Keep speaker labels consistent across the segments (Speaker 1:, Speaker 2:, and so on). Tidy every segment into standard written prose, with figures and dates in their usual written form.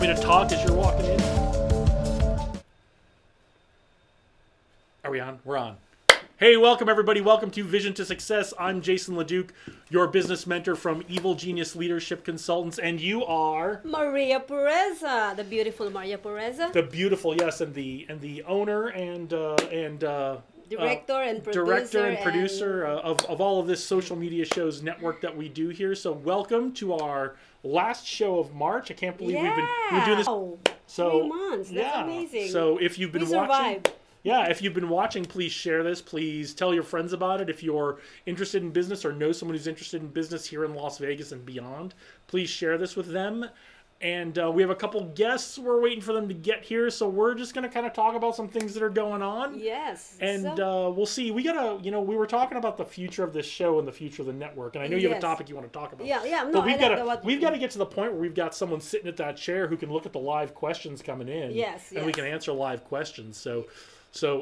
Speaker 1: me to talk as you're walking in? Are we on? We're on. Hey, welcome everybody. Welcome to Vision to Success. I'm Jason LeDuc, your business mentor from Evil Genius Leadership Consultants, and you are
Speaker 2: Maria Pureza, the beautiful Maria Pureza.
Speaker 1: The beautiful, yes, and the owner and
Speaker 2: Director and
Speaker 1: producer of all of this social media shows network that we do here. So welcome to our last show of March. I can't believe we've been doing this. So
Speaker 2: 3 months. That's amazing.
Speaker 1: So if you've been
Speaker 2: we
Speaker 1: watching.
Speaker 2: survived.
Speaker 1: Yeah, if you've been watching, please share this. Please tell your friends about it. If you're interested in business or know someone who's interested in business here in Las Vegas and beyond, please share this with them. And we have a couple guests. We're waiting for them to get here, so we're just going to kind of talk about some things that are going on.
Speaker 2: Yes.
Speaker 1: And we'll see. We got to, we were talking about the future of this show and the future of the network, and I know you have a topic you want to talk about.
Speaker 2: Yeah.
Speaker 1: No, but we've got to get to the point where we've got someone sitting at that chair who can look at the live questions coming in.
Speaker 2: Yes.
Speaker 1: And we can answer live questions. So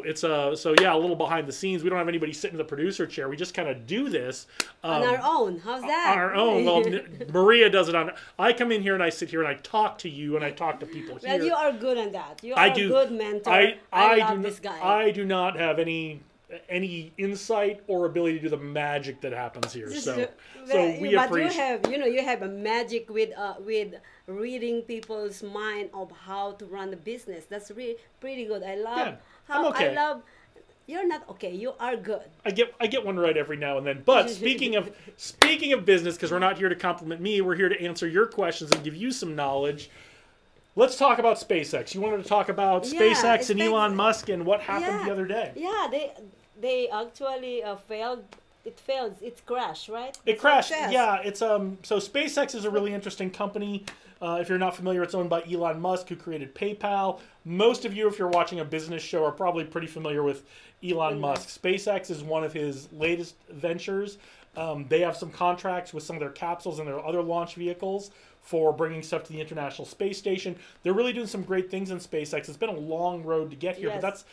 Speaker 1: it's a little behind the scenes. We don't have anybody sitting in the producer chair. We just kind of do this
Speaker 2: on our own. How's that?
Speaker 1: On our own. Well, Maria does it on. I come in here and I sit here and I talk to you and I talk to people here.
Speaker 2: Well, you are good on that. You are a good mentor. I love this guy.
Speaker 1: I do not have any insight or ability to do the magic that happens here. So we appreciate.
Speaker 2: But you have a magic with reading people's mind of how to run the business. That's really pretty good. I love.
Speaker 1: Yeah. I'm okay.
Speaker 2: You're not okay. You are good.
Speaker 1: I get one right every now and then. But speaking of business, because we're not here to compliment me, we're here to answer your questions and give you some knowledge. Let's talk about SpaceX. You wanted to talk about SpaceX and Elon Musk and what happened the other day.
Speaker 2: Yeah, they actually failed. It failed. It crashed, right?
Speaker 1: It crashed. Yeah, it's so SpaceX is a really interesting company. If you're not familiar, it's owned by Elon Musk, who created PayPal. Most of you, if you're watching a business show, are probably pretty familiar with Elon Musk. SpaceX is one of his latest ventures. They have some contracts with some of their capsules and their other launch vehicles for bringing stuff to the International Space Station. They're really doing some great things in SpaceX. It's been a long road to get here, but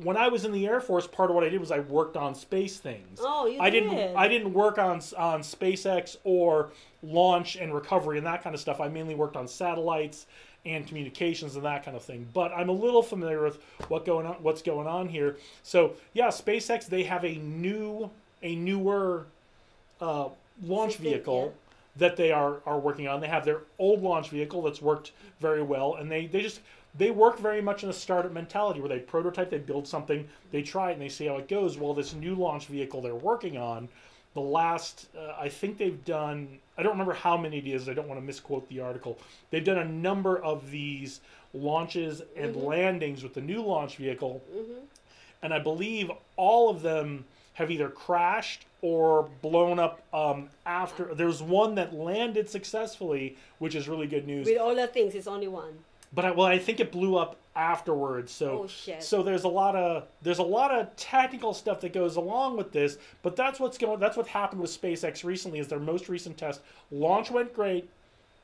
Speaker 1: when I was in the Air Force, part of what I did was I worked on space things.
Speaker 2: Oh, you did.
Speaker 1: I didn't work on SpaceX or launch and recovery and that kind of stuff. I mainly worked on satellites and communications and that kind of thing. But I'm a little familiar with what's going on here. So yeah, SpaceX, they have a newer launch vehicle that they are working on. They have their old launch vehicle that's worked very well, and they work very much in a startup mentality where they prototype, they build something, they try it, and they see how it goes. Well, this new launch vehicle they're working on, the last, I think they've done, I don't remember how many it is, I don't want to misquote the article. They've done a number of these launches and landings with the new launch vehicle, and I believe all of them have either crashed or blown up after. There's one that landed successfully, which is really good news.
Speaker 2: With all the things, it's only one.
Speaker 1: But I think it blew up afterwards. So so there's a lot of technical stuff that goes along with this. But that's what happened with SpaceX recently. Is their most recent test launch went great,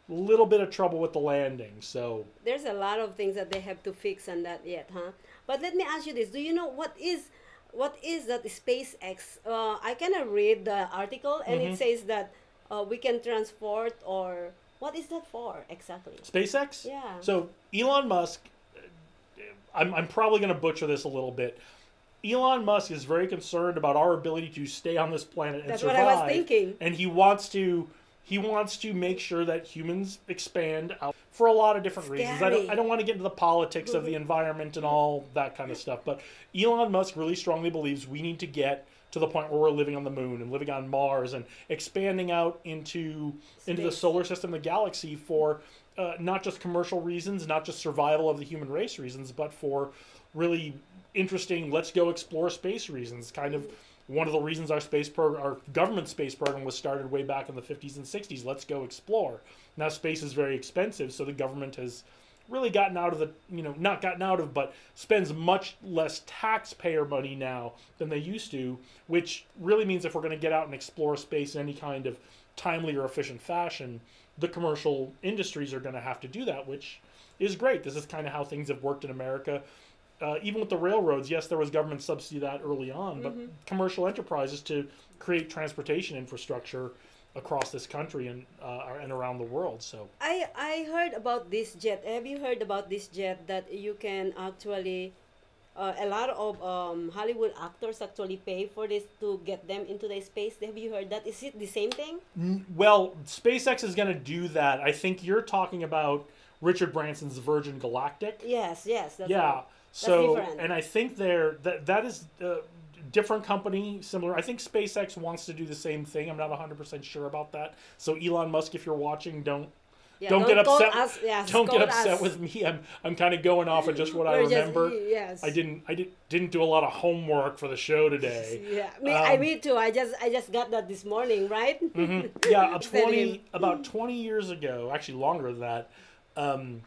Speaker 1: little bit of trouble with the landing. So
Speaker 2: there's a lot of things that they have to fix on that yet, huh? But let me ask you this: do you know what is that SpaceX? I kind of read the article, and it says that we can transport, or what is that for exactly?
Speaker 1: SpaceX?
Speaker 2: Yeah.
Speaker 1: So Elon Musk, I'm probably going to butcher this a little bit. Elon Musk is very concerned about our ability to stay on this planet and survive.
Speaker 2: That's what I was thinking.
Speaker 1: And he wants to make sure that humans expand out for a lot of different reasons. I don't want to get into the politics of the environment and all that kind of stuff, but Elon Musk really strongly believes we need to get to the point where we're living on the moon and living on Mars and expanding out into the solar system, the galaxy, for not just commercial reasons, not just survival of the human race reasons, but for really interesting, let's go explore space reasons. Kind of one of the reasons our government space program was started way back in the 50s and 60s. Let's go explore. Now space is very expensive, so the government has really gotten out of not gotten out of, but spends much less taxpayer money now than they used to, which really means if we're going to get out and explore space in any kind of timely or efficient fashion, the commercial industries are going to have to do that, which is great. This is kind of how things have worked in America. Even with the railroads, yes, there was government subsidy that early on, but commercial enterprises to create transportation infrastructure across this country and around the world. So
Speaker 2: I heard about this jet. Have you heard about this jet that you can actually a lot of Hollywood actors actually pay for this to get them into the space? Have you heard that? Is it the same thing?
Speaker 1: Well, SpaceX is going to do that. I think you're talking about Richard Branson's Virgin Galactic.
Speaker 2: Yes, that's
Speaker 1: yeah.
Speaker 2: right.
Speaker 1: So,
Speaker 2: different.
Speaker 1: and I think that is different company, similar. I think SpaceX wants to do the same thing. I'm not 100% sure about that. So Elon Musk, if you're watching, don't get upset. Don't get upset with me. I'm kind of going off of just what I remember.
Speaker 2: Yes.
Speaker 1: I didn't do a lot of homework for the show today.
Speaker 2: Yeah, me too. I just got that this morning, right?
Speaker 1: Mm-hmm. Yeah, about 20 years ago, actually longer than that. I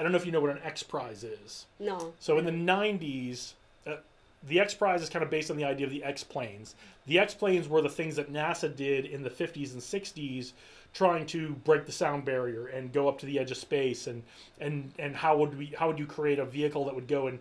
Speaker 1: don't know if you know what an X Prize is.
Speaker 2: No.
Speaker 1: So in the 90s, the X Prize is kind of based on the idea of the X planes. The X planes were the things that NASA did in the 50s and 60s, trying to break the sound barrier and go up to the edge of space. And how would you create a vehicle that would go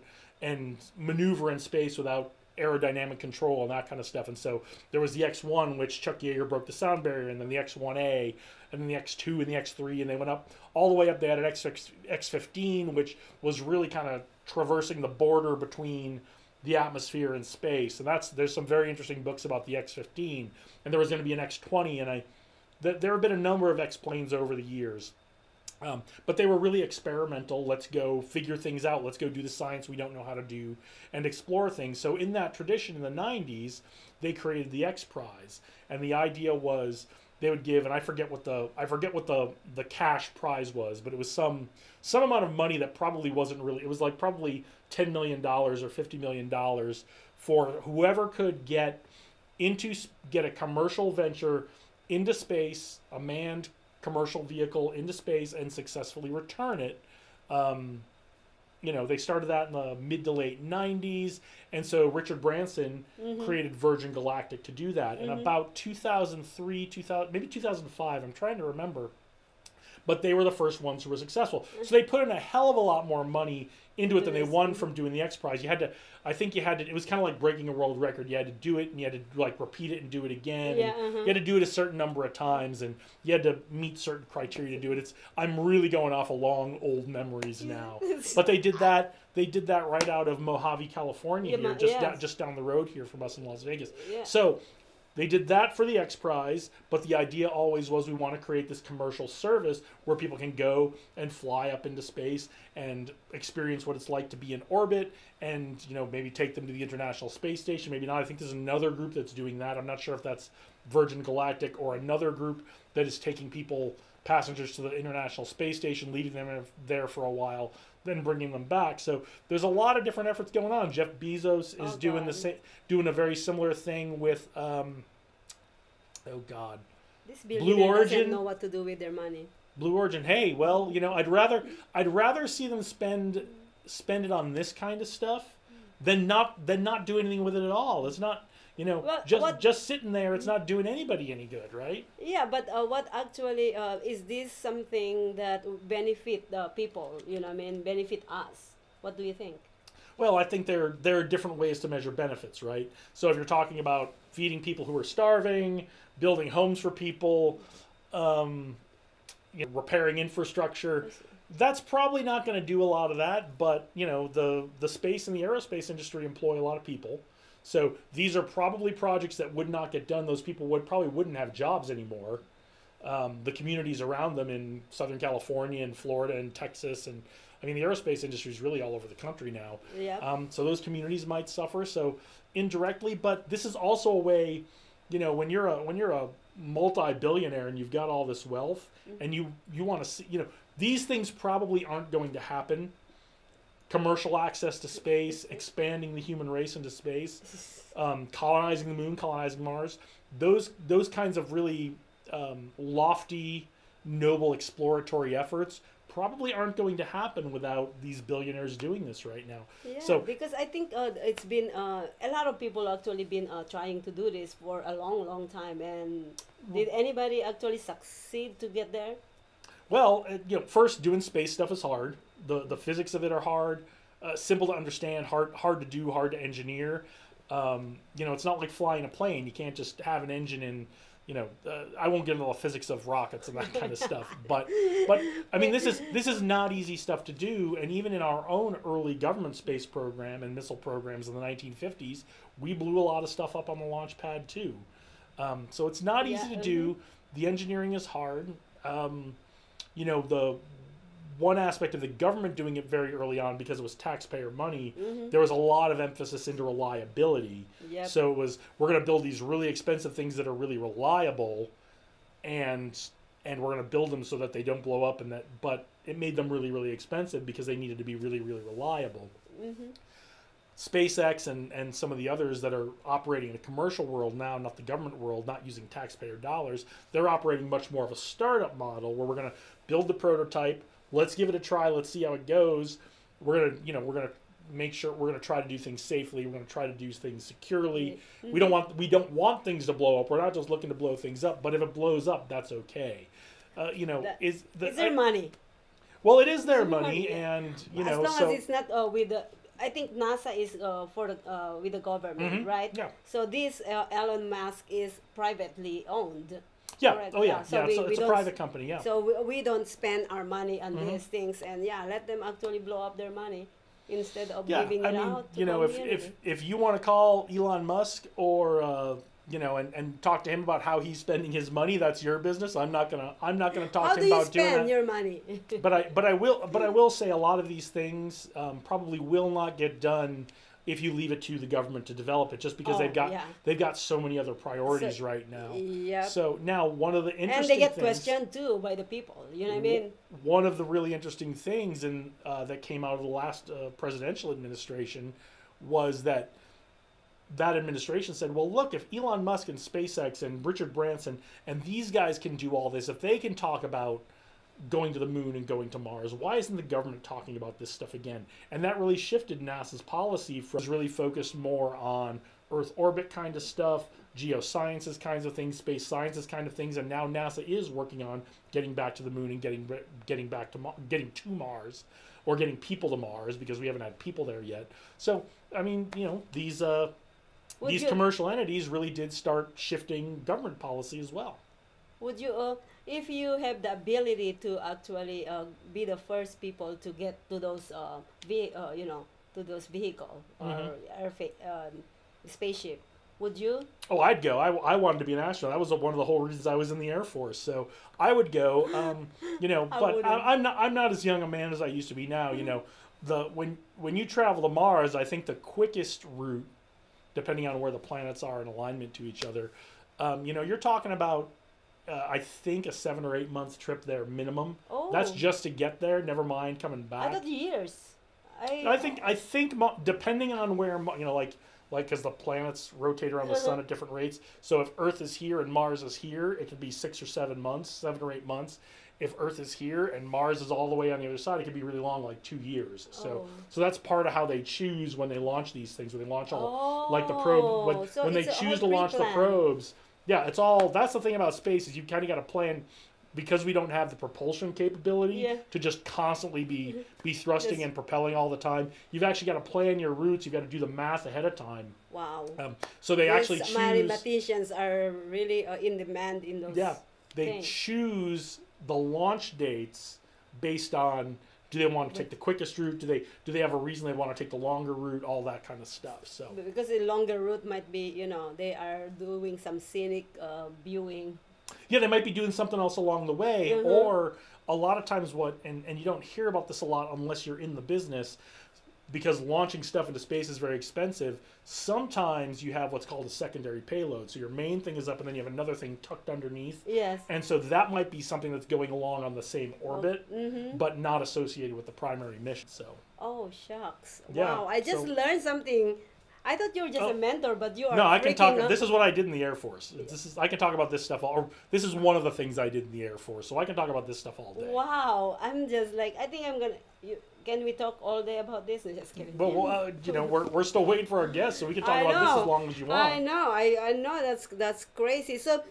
Speaker 1: and maneuver in space without aerodynamic control and that kind of stuff. And so there was the X1, which Chuck Yeager broke the sound barrier, and then the X1A, and then the X2 and the X3, and they went up all the way up. They had an X15, which was really kind of traversing the border between the atmosphere and space. And there's some very interesting books about the X15, and there was going to be an X20, and there have been a number of X planes over the years. But they were really experimental. Let's go figure things out. Let's go do the science we don't know how to do and explore things. So in that tradition in the 90s, they created the X Prize. And the idea was they would give, and I forget what the cash prize was, but it was some amount of money that probably wasn't really, it was like probably $10 million or $50 million for whoever could get a commercial venture into space, a manned commercial vehicle into space, and successfully return it. They started that in the mid to late 90s, and so Richard Branson created Virgin Galactic to do that. And about 2003, maybe 2005, I'm trying to remember, but they were the first ones who were successful. So they put in a hell of a lot more money into it than they won from doing the X Prize. It was kind of like breaking a world record. You had to do it, and you had to like repeat it and do it again.
Speaker 2: Yeah,
Speaker 1: You had to do it a certain number of times, and you had to meet certain criteria to do it. I'm really going off of long old memories now. But they did that. They did that right out of Mojave, California, just down the road here from us in Las Vegas.
Speaker 2: Yeah.
Speaker 1: So they did that for the X Prize, but the idea always was we want to create this commercial service where people can go and fly up into space and experience what it's like to be in orbit, and maybe take them to the International Space Station. Maybe not. I think there's another group that's doing that. I'm not sure if that's Virgin Galactic or another group that is taking passengers to the International Space Station, leaving them there for a while, then bringing them back. So there's a lot of different efforts going on. Jeff Bezos is doing a very similar thing with
Speaker 2: This
Speaker 1: Blue Origin
Speaker 2: doesn't know what to do with their money.
Speaker 1: Blue Origin. Hey, well, I'd rather see them spend it on this kind of stuff than not do anything with it at all. It's not. Just sitting there, it's not doing anybody any good, right?
Speaker 2: Yeah, but what actually is this something that would benefit the people? Benefit us. What do you think?
Speaker 1: Well, I think there are different ways to measure benefits, right? So if you're talking about feeding people who are starving, building homes for people, repairing infrastructure, that's probably not going to do a lot of that. But the space and the aerospace industry employ a lot of people. So these are probably projects that would not get done. Those people wouldn't have jobs anymore. The communities around them in Southern California and Florida and Texas, and the aerospace industry is really all over the country now.
Speaker 2: Yeah.
Speaker 1: So those communities might suffer. So indirectly, but this is also a way, when you're a multi-billionaire and you've got all this wealth, and you want to see, these things probably aren't going to happen. Commercial access to space, expanding the human race into space, colonizing the moon, colonizing Mars. Those kinds of really lofty, noble exploratory efforts probably aren't going to happen without these billionaires doing this right now.
Speaker 2: Yeah,
Speaker 1: so
Speaker 2: because I think it's been a lot of people actually been trying to do this for a long, long time. And did anybody actually succeed to get there?
Speaker 1: Well, first, doing space stuff is hard. The physics of it are hard, simple to understand, hard to do, hard to engineer. It's not like flying a plane. You can't just have an engine and I won't get into the physics of rockets and that kind of stuff, but I mean, this is not easy stuff to do. And even in our own early government space program and missile programs in the 1950s, we blew a lot of stuff up on the launch pad too. So it's not easy to do. The engineering is hard. The one aspect of the government doing it very early on, because it was taxpayer money, there was a lot of emphasis into reliability.
Speaker 2: Yep.
Speaker 1: So it was, we're going to build these really expensive things that are really reliable, and we're going to build them so that they don't blow up. But it made them really, really expensive because they needed to be really, really reliable. SpaceX and some of the others that are operating in a commercial world now, not the government world, not using taxpayer dollars, they're operating much more of a startup model where we're going to build the prototype. Let's give it a try. Let's see how it goes. We're gonna make sure we're gonna try to do things safely. We're gonna try to do things securely. We don't want things to blow up. We're not just looking to blow things up. But if it blows up, that's okay.
Speaker 2: Is their money?
Speaker 1: Well, it is their money, and
Speaker 2: as long as it's not with the. I think NASA is with the government, right?
Speaker 1: Yeah.
Speaker 2: So this Elon Musk is privately owned.
Speaker 1: Yeah.
Speaker 2: Correct.
Speaker 1: Oh yeah.
Speaker 2: So
Speaker 1: it's a private company. Yeah.
Speaker 2: So we don't spend our money on these things, and let them actually blow up their money instead of giving it out.
Speaker 1: If you want to call Elon Musk or and talk to him about how he's spending his money, that's your business. I'm not gonna talk to him about doing that.
Speaker 2: How do you spend your money?
Speaker 1: but I will say a lot of these things probably will not get done if you leave it to the government to develop it, just because they've got so many other priorities right now.
Speaker 2: Yep.
Speaker 1: So now one of the interesting
Speaker 2: and they get
Speaker 1: things,
Speaker 2: questioned too by the people. You know what I mean?
Speaker 1: One of the really interesting things that came out of the last presidential administration was that administration said, well, look, if Elon Musk and SpaceX and Richard Branson and these guys can do all this, if they can talk about going to the moon and going to Mars, why isn't the government talking about this stuff again? And that really shifted NASA's policy from really focused more on Earth orbit kind of stuff, geosciences kinds of things, space sciences kind of things, and now NASA is working on getting back to the moon and getting to Mars, or getting people to Mars, because we haven't had people there yet. So I mean, these commercial entities really did start shifting government policy as well.
Speaker 2: Would you, if you have the ability to actually be the first people to get to those, to those vehicle or spaceship, would you?
Speaker 1: Oh, I'd go. I wanted to be an astronaut. That was one of the whole reasons I was in the Air Force. So I would go. But I'm not as young a man as I used to be now. When you travel to Mars, I think the quickest route, depending on where the planets are in alignment to each other, you're talking about. I think a 7 or 8 month trip there minimum.
Speaker 2: Oh.
Speaker 1: That's just to get there. Never mind coming back.
Speaker 2: I thought years.
Speaker 1: I think depending on where because the planets rotate around the sun at different rates. So if Earth is here and Mars is here, it could be 6 or 7 months, 7 or 8 months. If Earth is here and Mars is all the way on the other side, it could be really long, like 2 years. So that's part of how they choose when they launch these things. When they launch like the probe, when they choose to launch the probes. Yeah, it's all. That's the thing about space, is you kind of got to plan, because we don't have the propulsion capability to just constantly be thrusting and propelling all the time. You've actually got to plan your routes. You've got to do the math ahead of time.
Speaker 2: Wow.
Speaker 1: So they actually choose.
Speaker 2: Mathematicians are really in demand in those.
Speaker 1: Yeah, they choose the launch dates based on, do they want to take the quickest route? Do they have a reason they want to take the longer route? All that kind of stuff. So
Speaker 2: because the longer route might be, they are doing some scenic viewing.
Speaker 1: Yeah, they might be doing something else along the way, or a lot of times and you don't hear about this a lot unless you're in the business, because launching stuff into space is very expensive. Sometimes you have what's called a secondary payload. So your main thing is up, and then you have another thing tucked underneath.
Speaker 2: Yes.
Speaker 1: And so that might be something that's going along on the same orbit, but not associated with the primary mission. So.
Speaker 2: Oh, shucks.
Speaker 1: Yeah,
Speaker 2: wow, I just learned something. I thought you were just a mentor, but you are.
Speaker 1: No, I can talk. This is what I did in the Air Force. I can talk about this stuff. This is one of the things I did in the Air Force, so I can talk about this stuff all day.
Speaker 2: Wow, I'm just like, I think I'm gonna. Can we talk all day about this? I'm just kidding.
Speaker 1: Well, we're still waiting for our guests, so we can talk about this as long as you want.
Speaker 2: I know. I know that's crazy. So,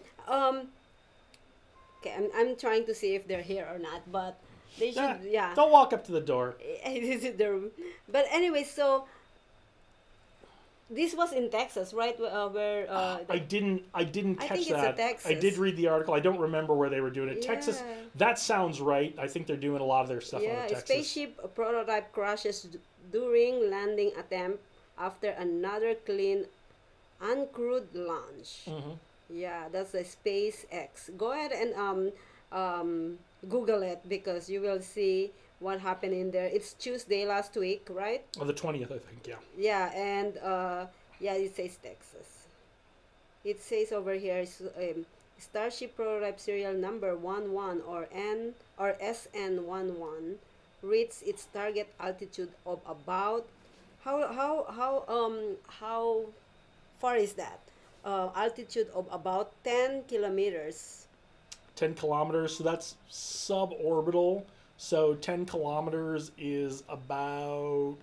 Speaker 2: okay, I'm trying to see if they're here or not, but they should. Yeah.
Speaker 1: Don't walk up to the door.
Speaker 2: But anyway, so. this was in Texas, right? Where
Speaker 1: I didn't catch
Speaker 2: think it's
Speaker 1: that.
Speaker 2: Texas.
Speaker 1: I did read the article. I don't remember where they were doing it.
Speaker 2: Yeah.
Speaker 1: Texas. That sounds right. I think they're doing a lot of their stuff out of
Speaker 2: a
Speaker 1: Texas.
Speaker 2: spaceship prototype crashes during landing attempt after another clean, uncrewed launch. Yeah, that's the SpaceX. Go ahead and Google it because you will see what happened in there. It's Tuesday last week, right?
Speaker 1: On the 20th, I think, yeah.
Speaker 2: Yeah, and yeah, it says Texas. It says over here, Starship prototype serial number 11 or SN11 reached its target altitude of about how far is that? Altitude of about 10 kilometers.
Speaker 1: 10 kilometers, so that's suborbital. So 10 kilometers is about,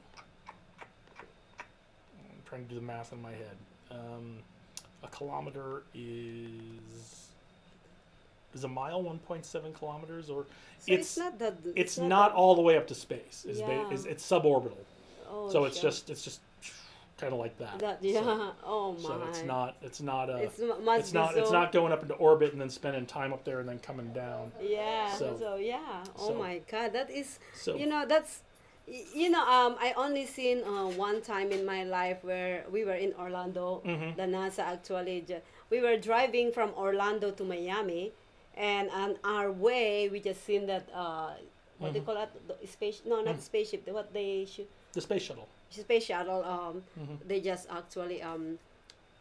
Speaker 1: I'm trying to do the math in my head. A kilometer is a mile 1.7 kilometers, or
Speaker 2: so it's not that.
Speaker 1: It's not all the way up to space. It's suborbital.
Speaker 2: Oh,
Speaker 1: so it's just kind of like that.
Speaker 2: Yeah.
Speaker 1: So,
Speaker 2: oh my.
Speaker 1: So it's not
Speaker 2: not
Speaker 1: going up into orbit and then spending time up there and then coming down.
Speaker 2: Yeah. So yeah. Oh my God, that is. So, that's. I only seen one time in my life where we were in Orlando. The NASA actually. We were driving from Orlando to Miami, and on our way we just seen that what they call that, the space. No, not the spaceship. What they shoot.
Speaker 1: The space shuttle.
Speaker 2: Space shuttle. They just actually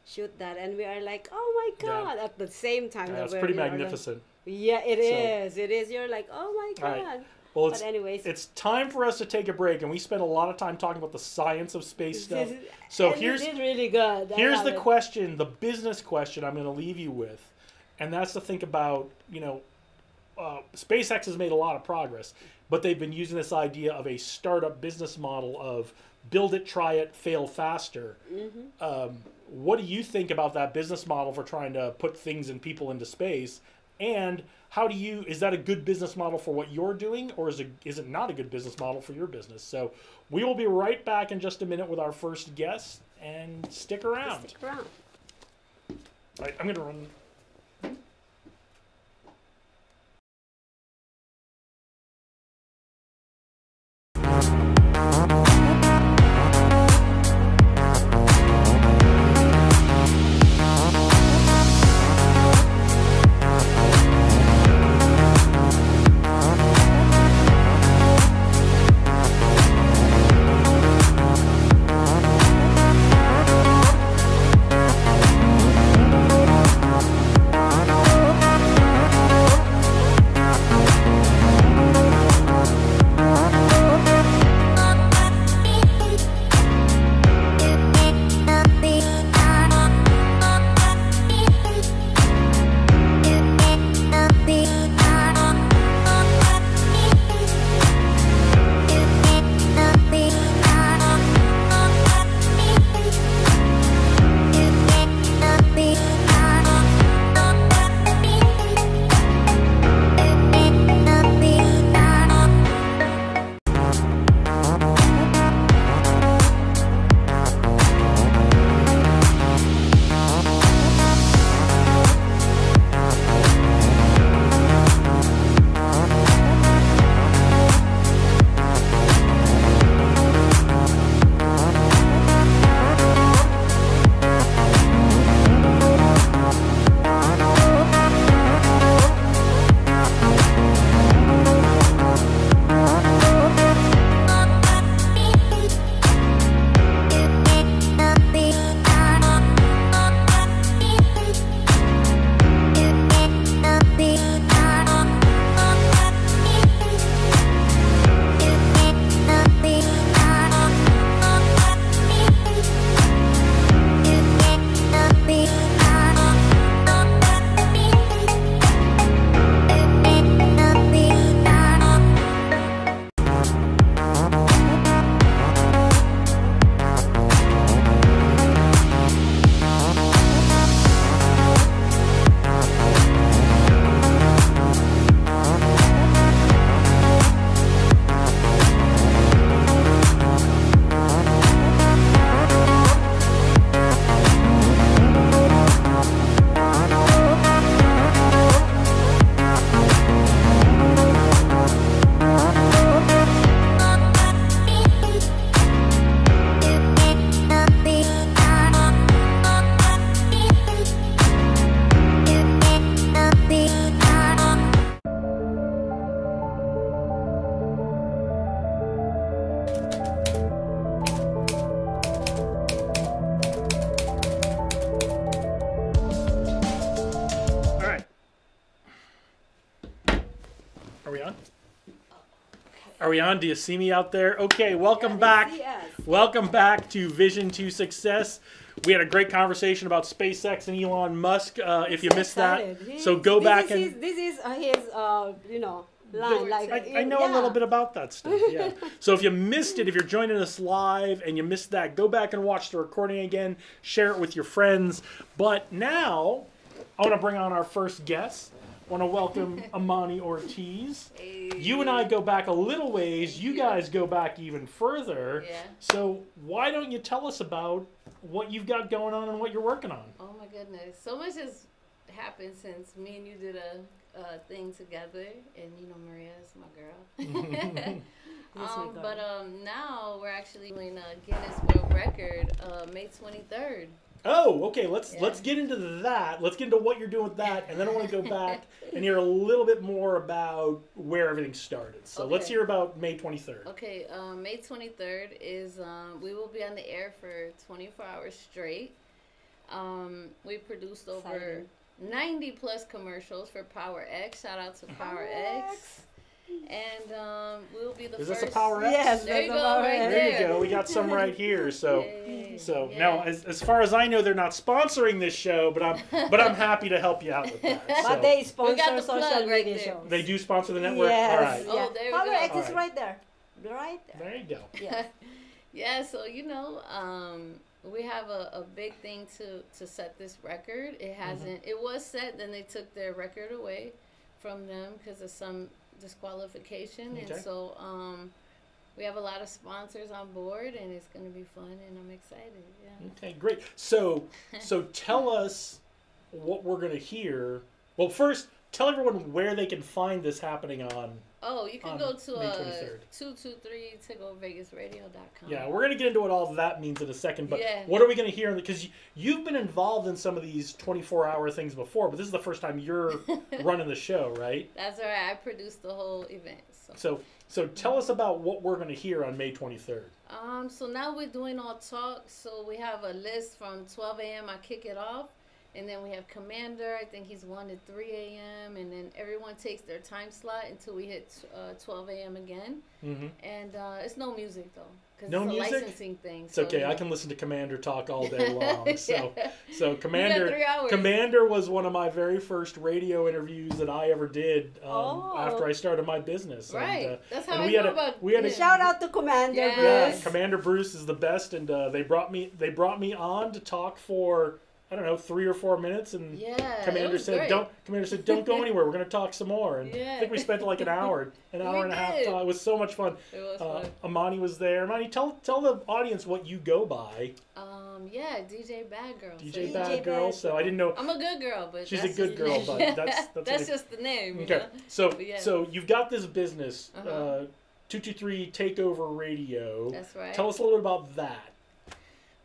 Speaker 2: shoot that, and we are like, oh my God! Yeah. At the same time,
Speaker 1: it's pretty magnificent.
Speaker 2: Yeah, it is. It is. You're like, oh my God.
Speaker 1: Right. Well,
Speaker 2: but anyways,
Speaker 1: it's time for us to take a break, and we spent a lot of time talking about the science of space stuff. So here's
Speaker 2: really good.
Speaker 1: Here's the question, the business question I'm going to leave you with, and that's to think about. SpaceX has made a lot of progress, but they've been using this idea of a startup business model of build it, try it, fail faster. What do you think about that business model for trying to put things and people into space? And is that a good business model for what you're doing, or is it not a good business model for your business? So we will be right back in just a minute with our first guest, and stick around.
Speaker 2: Stick around.
Speaker 1: All right, I'm going to run. Are we on? Do you see me out there? Okay, welcome back. Welcome back to Vision to Success. We had a great conversation about SpaceX and Elon Musk. If you missed that, so go back and...
Speaker 2: This is his, you know, line.
Speaker 1: I know a little bit about that stuff, yeah. So if you missed it, if you're joining us live and you missed that, go back and watch the recording again. Share it with your friends. But now, I want to bring on our first guest. I want to welcome Amani Ortiz.
Speaker 3: Hey.
Speaker 1: You and I go back a little ways. You guys go back even further.
Speaker 3: Yeah.
Speaker 1: So why don't you tell us about what you've got going on and what you're working on?
Speaker 3: Oh my goodness, so much has happened since me and you did a thing together, and you know Maria's my girl. But now we're actually doing a Guinness World Record, May 23rd.
Speaker 1: Oh, okay. Let's get into that. Let's get into what you're doing with that, and then I want to go back and hear a little bit more about where everything started. So let's hear about May 23rd.
Speaker 3: Okay, May 23rd is we will be on the air for 24 hours straight. We produced over 90 plus commercials for Power X. Shout out to Power X. And we'll be the first.
Speaker 1: Is this a Power X?
Speaker 2: Yes,
Speaker 3: there you go, right
Speaker 1: there you go. We got some right here. So, now, as far as I know, they're not sponsoring this show, but I'm happy to help you out with that.
Speaker 2: But
Speaker 1: So.
Speaker 2: they sponsor social
Speaker 3: right
Speaker 2: media
Speaker 3: there.
Speaker 2: shows.
Speaker 1: They do sponsor the network.
Speaker 2: Yes.
Speaker 1: All right.
Speaker 3: Oh, there we
Speaker 2: Power
Speaker 3: go.
Speaker 2: X is
Speaker 1: All
Speaker 2: right there. Right there.
Speaker 1: There you go.
Speaker 2: Yeah.
Speaker 3: Yeah, so you know, we have a big thing to set this record. It hasn't. It was set, then they took their record away from them because of some disqualification, and so we have a lot of sponsors on board, and it's going to be fun, and I'm excited. Yeah.
Speaker 1: Okay, great. So tell us what we're going to hear. Well, first, tell everyone where they can find this happening on.
Speaker 3: Oh, you can go to
Speaker 1: May 23rd.
Speaker 3: 223takeoverradio.com.
Speaker 1: Yeah, we're going to get into what all that means in a second, but
Speaker 3: Yeah.
Speaker 1: what are we going to hear? Because you've been involved in some of these 24-hour things before, but this is the first time you're running the show, right?
Speaker 3: That's right. I produced the whole event.
Speaker 1: So tell us about what we're going to hear on May 23rd.
Speaker 3: So now we're doing all talk. So we have a list from 12 a.m. I kick it off. And then we have Commander. I think he's 1 to 3 a.m. And then everyone takes their time slot until we hit 12 a.m. again. Mm-hmm. And it's no music, though. Because
Speaker 1: no
Speaker 3: it's
Speaker 1: music?
Speaker 3: a licensing thing.
Speaker 1: It's okay. I can listen to Commander talk all day long. So
Speaker 3: Commander, 3 hours.
Speaker 1: Commander was one of my very first radio interviews that I ever did after I started my business.
Speaker 3: Right.
Speaker 1: And,
Speaker 3: that's how I know about.
Speaker 2: We had a shout out to Commander Bruce.
Speaker 1: Yeah, Commander Bruce is the best, and they brought me on to talk for, I don't know, 3 or 4 minutes, and Commander said, "Don't go anywhere. We're going to talk some more." And I think we spent like an hour and a half. It was so much fun.
Speaker 3: It was fun.
Speaker 1: Amani was there. Amani, tell the audience what you go by.
Speaker 3: DJBadgyrl.
Speaker 1: DJBadgyrl. So I didn't know.
Speaker 3: I'm a good girl, but
Speaker 1: she's a good girl, but
Speaker 3: that's just the name.
Speaker 1: Okay,
Speaker 3: you know?
Speaker 1: so you've got this business, 223 Takeover Radio.
Speaker 3: That's right.
Speaker 1: Tell us a little bit about that.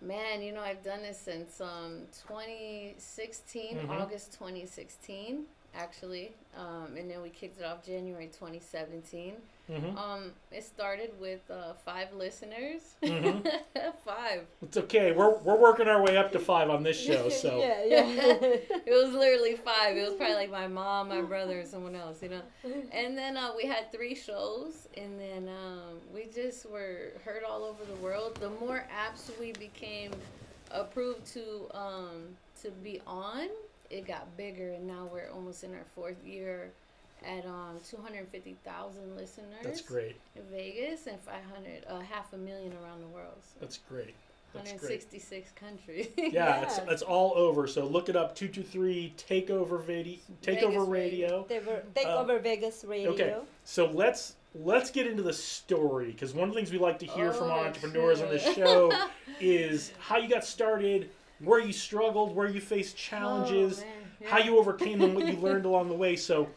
Speaker 3: Man, you know, I've done this since 2016, August 2016, actually. And then we kicked it off January 2017. It started with 5 listeners. 5.
Speaker 1: It's okay. We're working our way up to 5 on this show. So
Speaker 3: it was literally 5. It was probably like my mom, my brother, and someone else, you know. And then we had 3 shows, and then we just were heard all over the world. The more apps we became approved to be on, it got bigger, and now we're almost in our 4th year at 250,000 listeners.
Speaker 1: That's great.
Speaker 3: In Vegas, and 500,000 around the world. So.
Speaker 1: That's great.
Speaker 3: 166 countries.
Speaker 1: Yeah, it's all over. So look it up. 223 Takeover Radio.
Speaker 2: Takeover Vegas Radio.
Speaker 1: Okay, so let's get into the story, because one of the things we like to hear from entrepreneurs on this show is how you got started, where you struggled, where you faced challenges, how you overcame them, what you learned along the way. So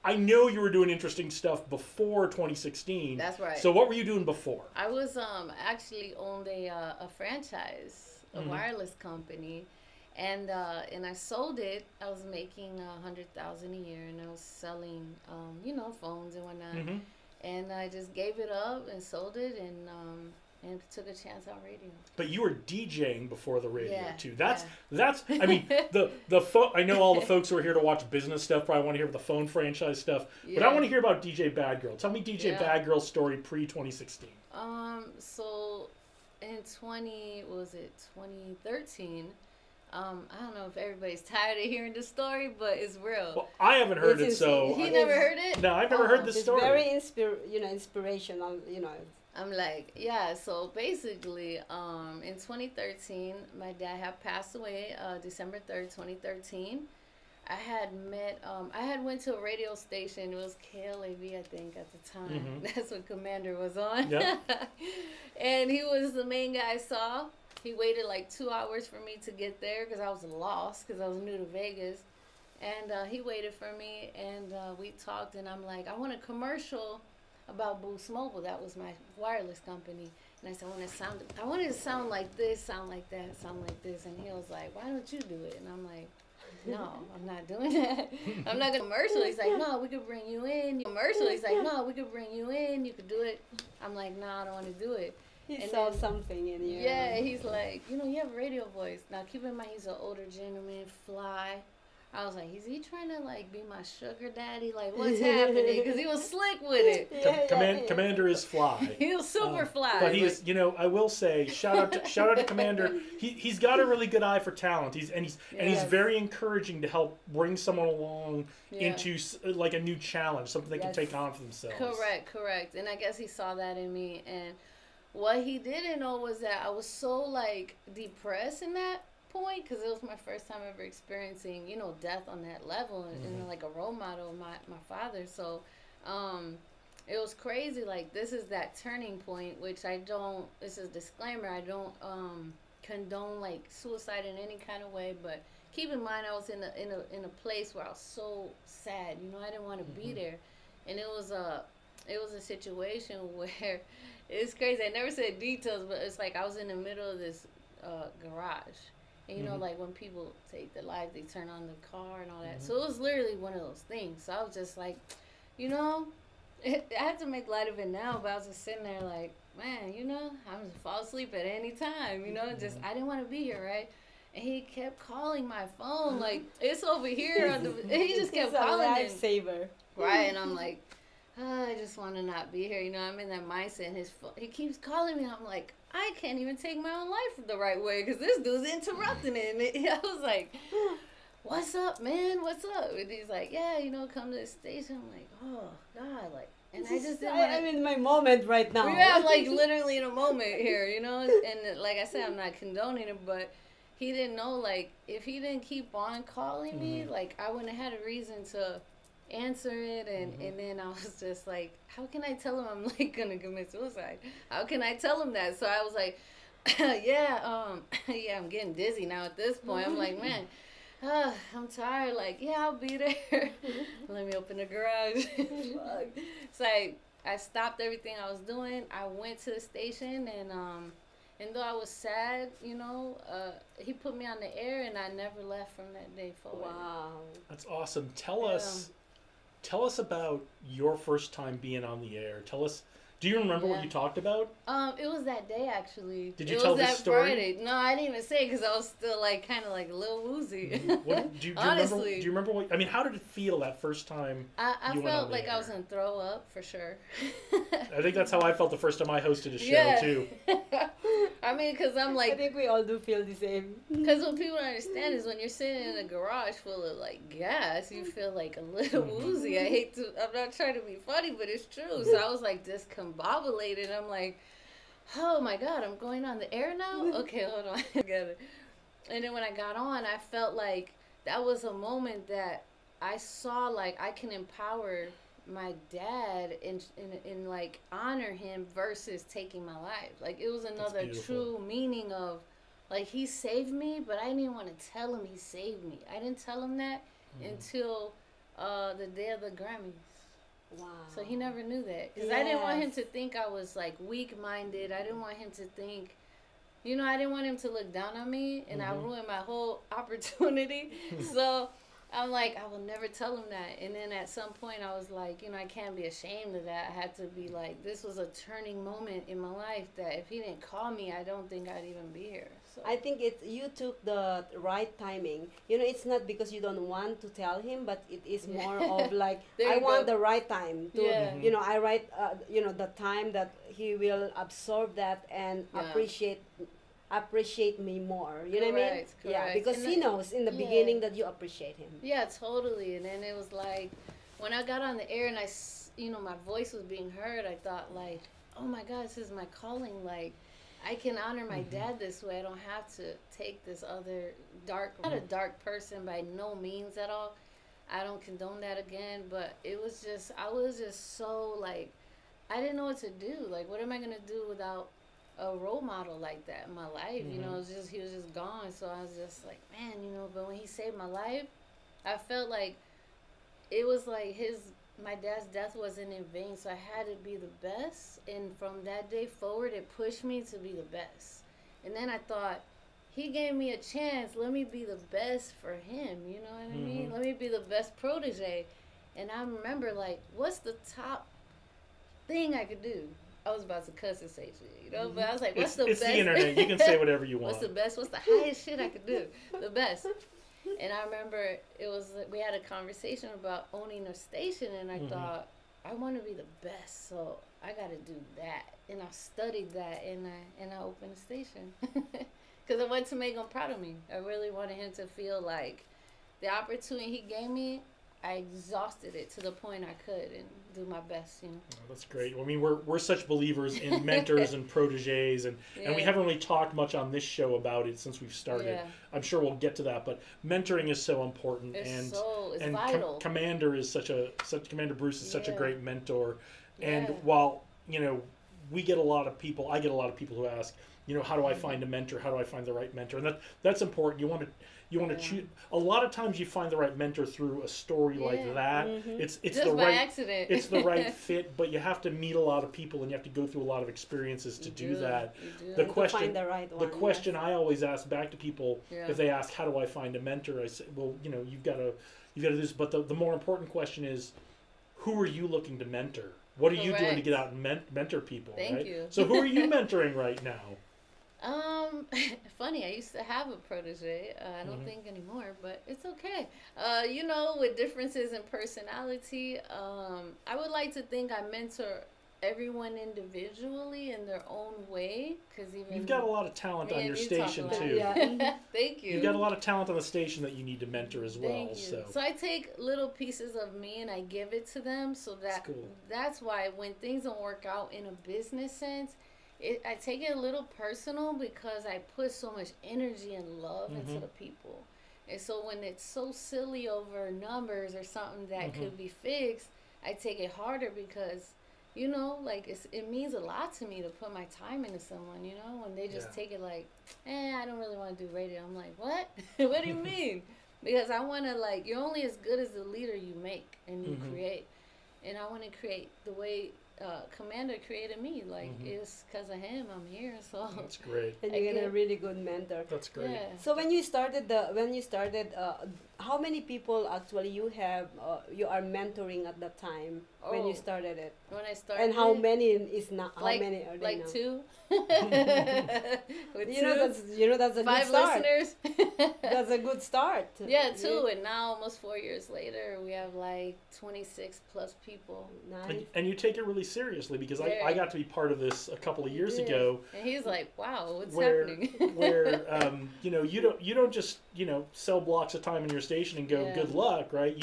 Speaker 1: I know you were doing interesting stuff before 2016.
Speaker 3: That's right.
Speaker 1: So what were you doing before?
Speaker 3: I was actually owned a franchise, a wireless company, and I sold it. I was making $100,000 a year, and I was selling phones and whatnot. And I just gave it up and sold it, and and took a chance on radio.
Speaker 1: But you were DJing before the radio too. That's I mean I know all the folks who are here to watch business stuff probably want to hear about the phone franchise stuff, but I want to hear about DJBadgyrl. Tell me DJBadgyrl's story pre 2016.
Speaker 3: So in 2013. I don't know if everybody's tired of hearing the story, but it's real.
Speaker 1: Well, I haven't heard it, so
Speaker 3: he never heard it.
Speaker 1: No, I've never heard the story.
Speaker 2: It's very inspirational.
Speaker 3: I'm like, yeah. So basically, in 2013, my dad had passed away. December 3rd, 2013. I had went to a radio station. It was KLAV, I think, at the time. Mm-hmm. That's what Commander was on. Yep. And he was the main guy I saw. He waited like 2 hours for me to get there because I was lost because I was new to Vegas. And he waited for me, and we talked, and I'm like, I want a commercial about Boost Mobile. That was my wireless company. And I said, I want it to sound like this, sound like that, sound like this. And he was like, why don't you do it? And I'm like, no, I'm not doing that. I'm not going to commercial. He's like, no, we could bring you in. Commercial. He's like, no, we could bring you in. You could do it. I'm like, no, I don't want to do it.
Speaker 2: He saw something in you.
Speaker 3: Yeah, he's like, you have a radio voice. Now, keep in mind, he's an older gentleman, fly. I was like, is he trying to, like, be my sugar daddy? Like, what's happening? Because he was slick with
Speaker 1: it. Commander is fly.
Speaker 3: He was super fly.
Speaker 1: But he's, I will say, shout out to Commander. He's got a really good eye for talent. He's very encouraging to help bring someone along into, like, a new challenge, something they can take on for themselves.
Speaker 3: Correct. And I guess he saw that in me. And what he didn't know was that I was so, like, depressed in that point because it was my first time ever experiencing, death on that level and like a role model of my father. So it was crazy. Like, this is that turning point, which this is a disclaimer, I don't condone, like, suicide in any kind of way, but keep in mind I was in a place where I was so sad. I didn't want to be there. And it was a situation where it's crazy. I never said details, but it's like I was in the middle of this garage. And, like, when people take their lives, they turn on the car and all that. So it was literally one of those things. So I was just like, I have to make light of it now, but I was just sitting there like, man, I'm just fall asleep at any time, just, I didn't want to be here, right? And he kept calling my phone, like, it's over here. He just kept calling.
Speaker 2: He's a lifesaver.
Speaker 3: Right, and I'm like, I just want to not be here. I'm in that mindset. And he keeps calling me. I'm like, I can't even take my own life the right way because this dude's interrupting it. And I was like, what's up, man? What's up? And he's like, yeah, come to the station. I'm like, oh, God, like, and I just didn't want to.
Speaker 2: I'm in my moment right now.
Speaker 3: Yeah, I'm like literally in a moment here, And like I said, I'm not condoning it, but he didn't know, like, if he didn't keep on calling me, like, I wouldn't have had a reason to answer it, and then I was just like, how can I tell him I'm, like, gonna commit suicide? How can I tell him that? So I was like, I'm getting dizzy now at this point. I'm like, man, I'm tired. Like, yeah, I'll be there. Let me open the garage. So I stopped everything I was doing. I went to the station, and though I was sad, he put me on the air, and I never left from that day forward.
Speaker 2: Wow.
Speaker 1: That's awesome. Tell us about your first time being on the air. Do you remember what you talked about?
Speaker 3: It was that day, actually.
Speaker 1: Did you tell this story?
Speaker 3: Friday. No, I didn't even say it because I was still, like, kind of, like, a little woozy.
Speaker 1: Honestly. Do you remember what, how did it feel that first time
Speaker 3: I felt like I was going to throw up, for sure.
Speaker 1: I think that's how I felt the first time I hosted a show, too.
Speaker 3: I mean, because I'm like...
Speaker 2: I think we all do feel the same.
Speaker 3: Because what people don't understand is when you're sitting in a garage full of, like, gas, you feel, like, a little woozy. I'm not trying to be funny, but it's true. So I was, like, discombobulated. I'm like, oh, my God, I'm going on the air now? Okay, hold on. I got it. And then when I got on, I felt like that was a moment that I saw, like, I can empower my dad and like honor him versus taking my life. Like, it was another true meaning of, like, he saved me, but I didn't even want to tell him he saved me. I didn't tell him that until the day of the Grammys.
Speaker 2: Wow.
Speaker 3: So he never knew that because I didn't want him to think I was, like, weak-minded. I didn't want him to think, I didn't want him to look down on me, and I ruined my whole opportunity. So I'm like, I will never tell him that. And then at some point I was like, I can't be ashamed of that. I had to be like, this was a turning moment in my life that if he didn't call me, I don't think I'd even be here. So
Speaker 2: I think you took the right timing. It's not because you don't want to tell him, but it is more of like, I want the right time to, I write, the time that he will absorb that and appreciate me more. You know what I mean?
Speaker 3: Correct.
Speaker 2: Yeah, because he knows in the beginning that you appreciate him.
Speaker 3: Yeah, totally. And then it was like, when I got on the air and my voice was being heard, I thought like, oh my God, this is my calling. Like, I can honor my dad this way. I don't have to take this other not a dark person by no means at all. I don't condone that again, but I was just so like, I didn't know what to do. Like, what am I going to do without a role model like that in my life? He was just gone. So I was just like, man, but when he saved my life, I felt like it was like my dad's death wasn't in vain, so I had to be the best. And from that day forward, it pushed me to be the best. And then I thought, he gave me a chance. Let me be the best for him. You know what I mean? Let me be the best protege. And I remember, like, what's the top thing I could do? I was about to cuss and say shit, but I was like, what's the best?
Speaker 1: It's the internet. You can say whatever you want.
Speaker 3: What's the best? What's the highest shit I could do? The best. And I remember we had a conversation about owning a station, and I thought, I want to be the best, so I got to do that. And I studied that, and I opened a station. Because I wanted to make him proud of me. I really wanted him to feel like the opportunity he gave me, I exhausted it to the point I could and do my best,
Speaker 1: Oh, that's great. I mean, we're such believers in mentors and proteges, and we haven't really talked much on this show about it since we've started. Yeah. I'm sure we'll get to that, but mentoring is so important,
Speaker 3: it's vital.
Speaker 1: Commander Bruce is such a great mentor, and while we get a lot of people, I get a lot of people who ask, how do I find a mentor? How do I find the right mentor? And that's important. You want to choose. A lot of times you find the right mentor through a story like that. It's
Speaker 3: just
Speaker 1: the
Speaker 3: by
Speaker 1: right
Speaker 3: accident.
Speaker 1: It's the right fit, but you have to meet a lot of people and you have to go through a lot of experienthis to do that. The question,
Speaker 2: find the right one,
Speaker 1: I always ask back to people if they ask, how do I find a mentor? I say, well, you've got to do this. But the more important question is, who are you looking to mentor? What are you doing to get out and mentor people?
Speaker 3: Thank you.
Speaker 1: So who are you mentoring right now?
Speaker 3: Funny, I used to have a protege. I don't think anymore, but it's okay. With differences in personality, I would like to think I mentor everyone individually in their own way. Because you've
Speaker 1: got a lot of talent on your station too.
Speaker 3: Yeah. Thank you.
Speaker 1: You've got a lot of talent on the station that you need to mentor as well.
Speaker 3: Thank you. So I take little pieces of me and I give it to them. So that's why when things don't work out in a business sense, I take it a little personal because I put so much energy and love into the people. And so when it's so silly over numbers or something that could be fixed, I take it harder because, it means a lot to me to put my time into someone, when they just take it like, I don't really want to do radio. I'm like, what? What do you mean? Because I want to, you're only as good as the leader you make and you create. And I want to create the way Commander created me. It's because of him I'm here. So
Speaker 1: that's great.
Speaker 2: And you get a really good mentor.
Speaker 1: That's great.
Speaker 2: Yeah. So when you started how many people actually you are mentoring at that time when you started it?
Speaker 3: When I started,
Speaker 2: and how many is now? How many are they now?
Speaker 3: Two.
Speaker 2: That's a
Speaker 3: 5
Speaker 2: good start.
Speaker 3: listeners.
Speaker 2: That's a good start.
Speaker 3: Yeah, 2, and now almost 4 years later, we have 26 plus people.
Speaker 2: Nice.
Speaker 1: And you take it really seriously because I got to be part of this a couple of years ago.
Speaker 3: And he's like, "Wow, what's happening?"
Speaker 1: Where you don't just sell blocks of time in your station and go good luck, right?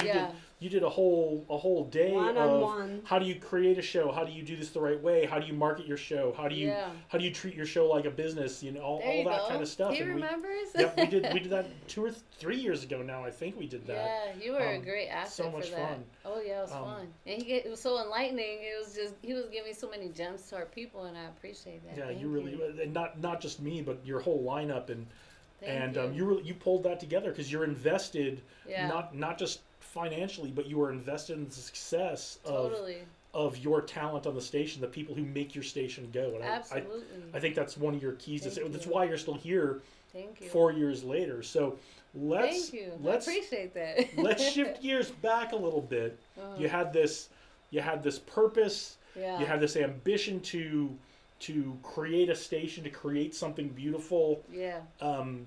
Speaker 1: You did a whole day
Speaker 2: one-on-one.
Speaker 1: How do you create a show? How do you do this the right way? How do you market your show? How do you treat your show like a business? All that kind of stuff.
Speaker 3: He remembers.
Speaker 1: We did that 2 or 3 years ago now. I think we did that.
Speaker 3: Yeah, you were a great asset
Speaker 1: so much
Speaker 3: for that.
Speaker 1: Fun.
Speaker 3: Oh yeah, it was fun, and it was so enlightening. It was just he was giving so many gems to our people, and I appreciate that.
Speaker 1: Yeah, you really, and not just me, but your whole lineup, you pulled that together because you're invested, not just financially, but you were invested in the success of your talent on the station, the people who make your station go. And
Speaker 3: absolutely,
Speaker 1: I think that's one of your keys. That's why you're still here
Speaker 3: Thank you.
Speaker 1: 4 years later. So
Speaker 3: Thank you. I appreciate that.
Speaker 1: Let's shift gears back a little bit. You had this purpose.
Speaker 3: Yeah.
Speaker 1: You had this ambition to create a station, to create something beautiful.
Speaker 3: Yeah.
Speaker 1: To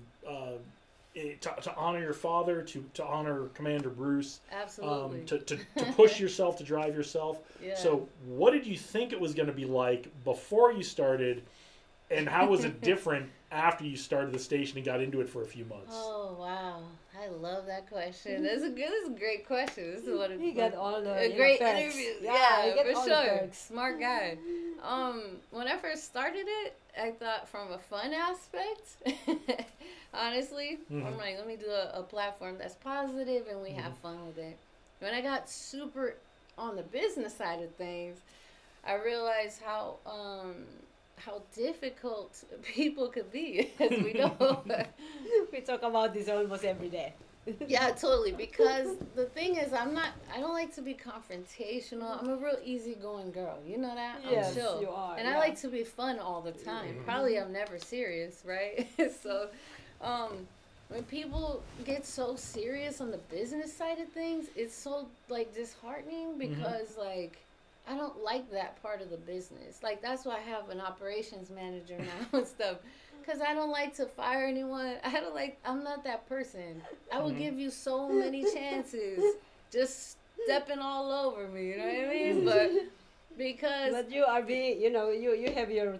Speaker 1: honor your father, to honor Commander Bruce.
Speaker 3: Absolutely.
Speaker 1: To push yourself, to drive yourself.
Speaker 3: Yeah.
Speaker 1: So what did you think it was going to be like before you started, and how was it different after you started the station and got into it for a few months?
Speaker 3: Oh, wow. I love that question. That's a great question. This is what
Speaker 2: he got all the
Speaker 3: great
Speaker 2: perks.
Speaker 3: interview.
Speaker 2: Yeah,
Speaker 3: for sure. Smart guy. When I first started it, I thought from a fun aspect, honestly, I'm like, let me do a platform that's positive and we have fun with it. When I got super on the business side of things, I realized how difficult people could be, as we know.
Speaker 2: We talk about this almost every day.
Speaker 3: Yeah, totally. Because the thing is, I don't like to be confrontational. I'm a real easygoing girl. You know that?
Speaker 2: Yes,
Speaker 3: I'm chill.
Speaker 2: you are.
Speaker 3: And I like to be fun all the time. Probably I'm never serious, right? So, when people get so serious on the business side of things, it's so like disheartening because like I don't like that part of the business. Like that's why I have an operations manager now and stuff. Because I don't like to fire anyone. I'm not that person. I will give you so many chances just stepping all over me, you know what I mean? But
Speaker 2: you are being, you have your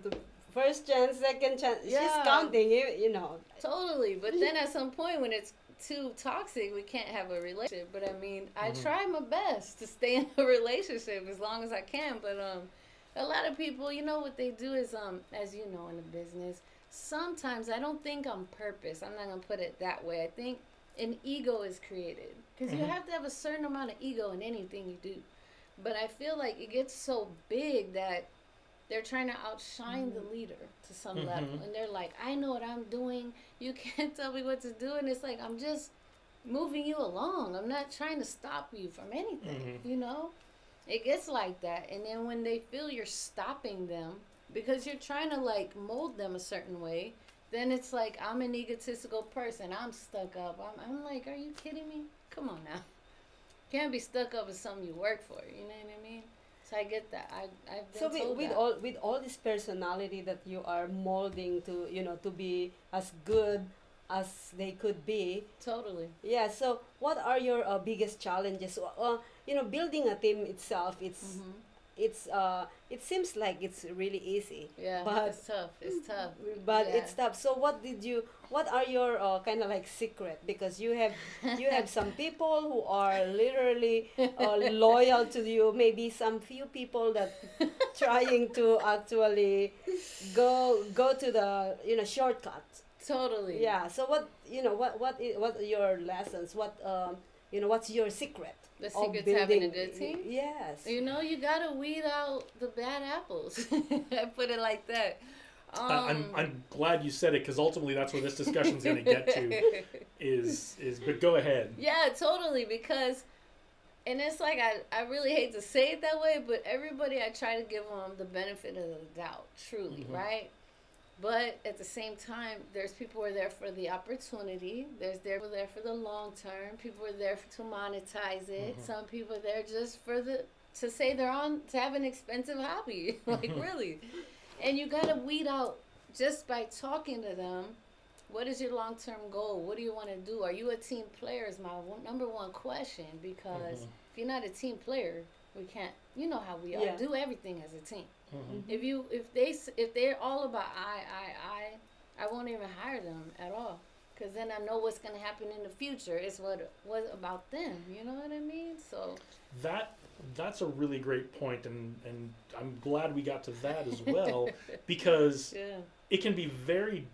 Speaker 2: first chance, second chance.
Speaker 3: Yeah.
Speaker 2: She's counting, you know.
Speaker 3: Totally. But then at some point when it's too toxic, we can't have a relationship. But I mean, I try my best to stay in a relationship as long as I can. But a lot of people, what they do is, as you know in the business, sometimes I don't think on purpose. I'm not going to put it that way. I think an ego is created. Because you have to have a certain amount of ego in anything you do. But I feel like it gets so big that they're trying to outshine the leader to some level. And they're like, I know what I'm doing. You can't tell me what to do. And it's like, I'm just moving you along. I'm not trying to stop you from anything, It gets like that. And then when they feel you're stopping them, because you're trying to like mold them a certain way, then it's like I'm an egotistical person. I'm stuck up. I'm like, are you kidding me? Come on now. Can't be stuck up with something you work for. You know what I mean? So I get that. I've been told that.
Speaker 2: with all this personality that you are molding to to be as good as they could be.
Speaker 3: Totally.
Speaker 2: Yeah. So what are your biggest challenges? Building a team itself. It seems like it's really easy.
Speaker 3: Yeah,
Speaker 2: but
Speaker 3: it's tough. It's tough.
Speaker 2: But it's tough. So what are your kind of like secret? Because you have some people who are literally loyal to you. Maybe some few people that trying to actually go to the shortcut.
Speaker 3: Totally.
Speaker 2: Yeah. So what are your lessons? What's your secret?
Speaker 3: The secret's having a good team?
Speaker 2: Yes.
Speaker 3: You gotta weed out the bad apples. I put it like that.
Speaker 1: I'm glad you said it because ultimately that's where this discussion's going to get to. But go ahead.
Speaker 3: Yeah, totally. Because, and it's like I really hate to say it that way, but everybody I try to give them the benefit of the doubt, truly, right? But at the same time, there's people who are there for the opportunity. There's people there for the long term. People are there to monetize it. Some people are there just to say to have an expensive hobby. Like, really. And you got to weed out just by talking to them. What is your long-term goal? What do you want to do? Are you a team player is my number one question. Because if you're not a team player, we can't, you know how we are.
Speaker 2: Yeah.
Speaker 3: Do everything as a team. If they're all about I won't even hire them at all, because then I know what's going to happen in the future. It's what about them. You know what I mean? So
Speaker 1: that's a really great point, and I'm glad we got to that as well, because it can be very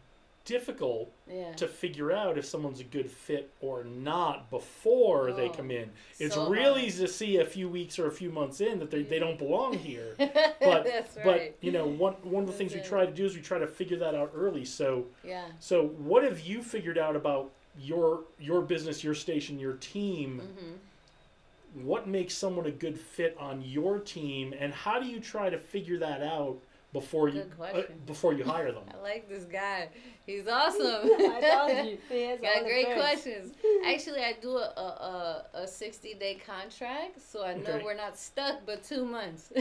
Speaker 1: difficult to figure out if someone's a good fit or not before they come in. It's so really easy to see a few weeks or a few months in that they don't belong here. But
Speaker 3: that's right.
Speaker 1: But one of the things we try to do is we try to figure that out early. So what have you figured out about your business, your station, your team? What makes someone a good fit on your team, and how do you try to figure that out before you hire them?
Speaker 3: I like this guy. He's awesome.
Speaker 2: I told you. He has
Speaker 3: Got
Speaker 2: all the
Speaker 3: great
Speaker 2: perks.
Speaker 3: questions. Actually, I do a 60-day contract, so I know we're not stuck but 2 months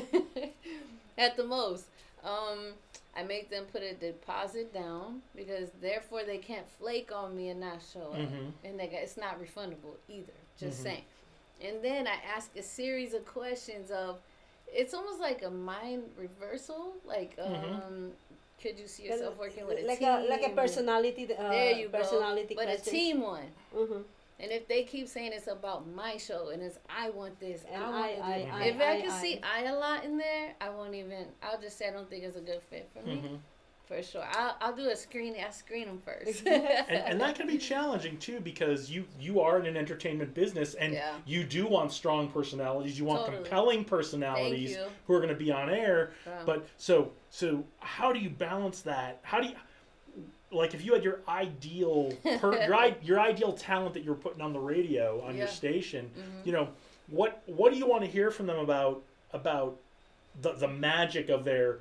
Speaker 3: at the most. I make them put a deposit down because therefore they can't flake on me and not show up. And it's not refundable either. Just saying. And then I ask a series of questions of, it's almost like a mind reversal. Like, could you see yourself working with a team?
Speaker 2: Like a personality.
Speaker 3: There you
Speaker 2: personality
Speaker 3: go. But
Speaker 2: questions.
Speaker 3: a team one. And if they keep saying it's about my show and it's I want this and if I can see I a lot in there, I'll just say I don't think it's a good fit for me. For sure. I'll do a screening. I screen them first.
Speaker 1: and that can be challenging too, because you are in an entertainment business and you do want strong personalities. You want compelling personalities who are going to be on air. But so how do you balance that? How do you, like, if you had your ideal your ideal talent that you're putting on the radio on your station, you know, what do you want to hear from them about the magic of their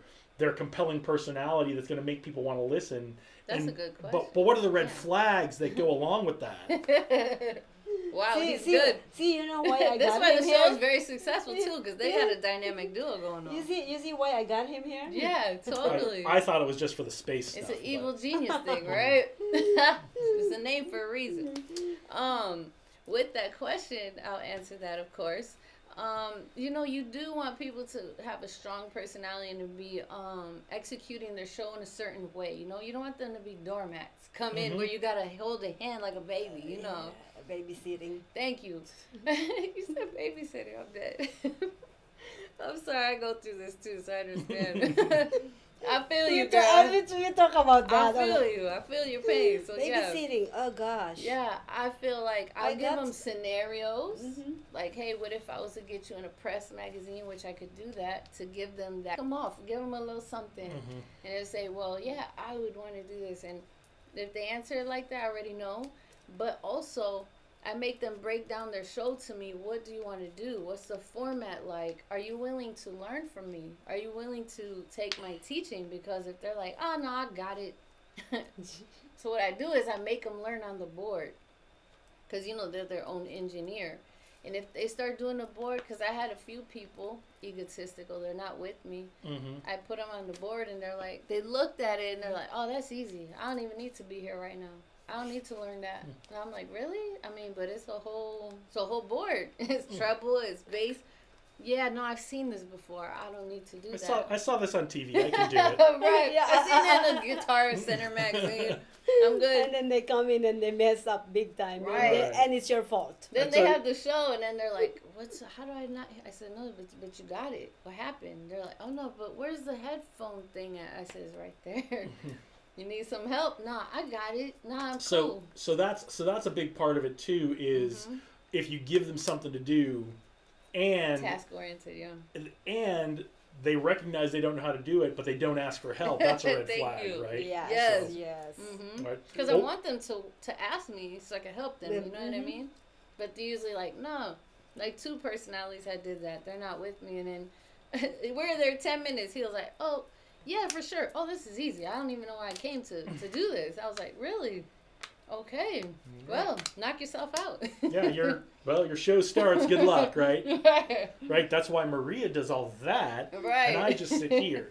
Speaker 1: compelling personality that's going to make people want to listen?
Speaker 3: That's a good question.
Speaker 1: But what are the red flags that go along with that?
Speaker 3: Wow, he's good.
Speaker 2: See, you know why I got him here?
Speaker 3: That's why the show is very successful too, because they got a dynamic duo going on.
Speaker 2: You see why I got him here?
Speaker 3: Yeah, totally.
Speaker 1: I thought it was just for the space
Speaker 3: stuff.
Speaker 1: It's
Speaker 3: an evil genius thing, right? It's a name for a reason. With that question, I'll answer that, of course. You know, you do want people to have a strong personality and to be executing their show in a certain way. You know, you don't want them to be doormats. Come in where you gotta hold a hand like a baby. You know,
Speaker 2: babysitting.
Speaker 3: Thank you. You said babysitting. I'm dead. I'm sorry. I go through this too, so I understand. I feel you, girl.
Speaker 2: We talk about that.
Speaker 3: I feel your pain. So
Speaker 2: babysitting. Oh gosh.
Speaker 3: Yeah, I feel like I'll give them scenarios. Like, hey, what if I was to get you in a press magazine, which I could do that, to give them that. Come off, give them a little something, and they say, well, yeah, I would want to do this. And if they answer it like that, I already know. But also, I make them break down their show to me. What do you want to do? What's the format like? Are you willing to learn from me? Are you willing to take my teaching? Because if they're like, oh, no, I got it. So what I do is I make them learn on the board. Because, you know, they're their own engineer. And if they start doing the board, because I had a few people, egotistical, they're not with me. I put them on the board and they're like, they looked at it and they're like, oh, that's easy. I don't even need to be here right now. I don't need to learn that. And I'm like, really? I mean, but it's a whole board. It's treble, it's bass. Yeah, no, I've seen this before. I don't need to do that.
Speaker 1: I saw this on TV. I can do it.
Speaker 3: Right. Yeah, I seen that in a Guitar Center magazine. I'm good.
Speaker 2: And then they come in and they mess up big time.
Speaker 3: Right.
Speaker 2: And it's your fault.
Speaker 3: Then they have the show and then they're like, how do I not? I said, no, but you got it. What happened? They're like, oh, no, but where's the headphone thing at? I said, it's right there. You need some help? Nah, I got it. Nah, I'm cool.
Speaker 1: So that's a big part of it too, is if you give them something to do and
Speaker 3: task oriented, yeah.
Speaker 1: And they recognize they don't know how to do it, but they don't ask for help. That's a red flag, right?
Speaker 2: Yes.
Speaker 3: Because I want them to ask me so I can help them, you know what I mean? But they're usually like, no. Like 2 personalities that did that. They're not with me, and then we're there 10 minutes. He was like, oh, yeah, for sure. Oh, this is easy. I don't even know why I came to do this. I was like, really? Okay. Well, knock yourself out.
Speaker 1: Yeah, your show starts. Good luck, right? Right. That's why Maria does all that.
Speaker 3: Right.
Speaker 1: And I just sit here.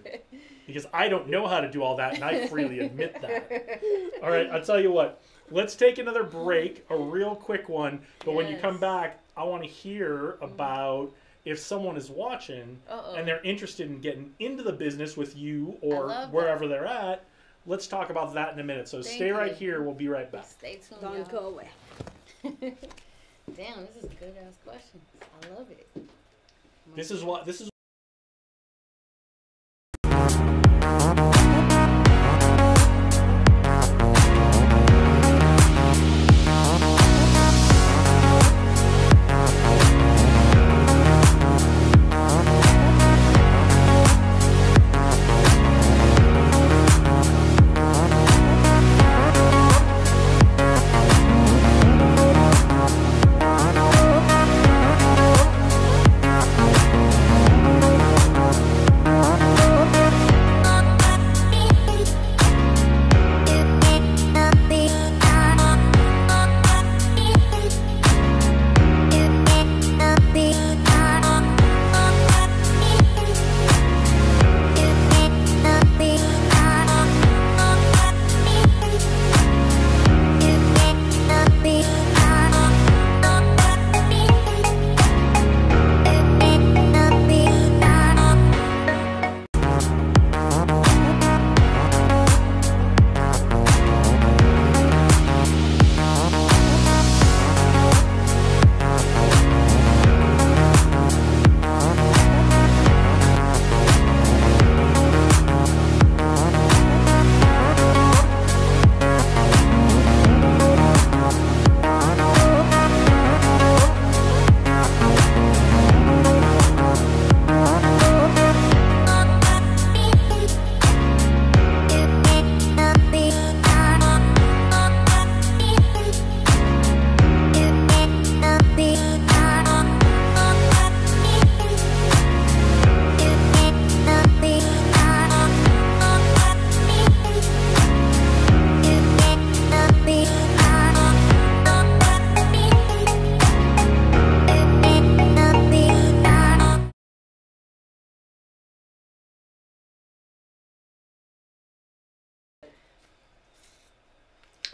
Speaker 1: Because I don't know how to do all that, and I freely admit that. All right, I'll tell you what. Let's take another break, a real quick one. But when you come back, I want to hear about if someone is watching and they're interested in getting into the business with you or wherever they're at, let's talk about that in a minute. So stay right here. We'll be right back.
Speaker 3: Stay tuned.
Speaker 2: Don't go away.
Speaker 3: Damn, this is good ass questions. I love it.
Speaker 1: This is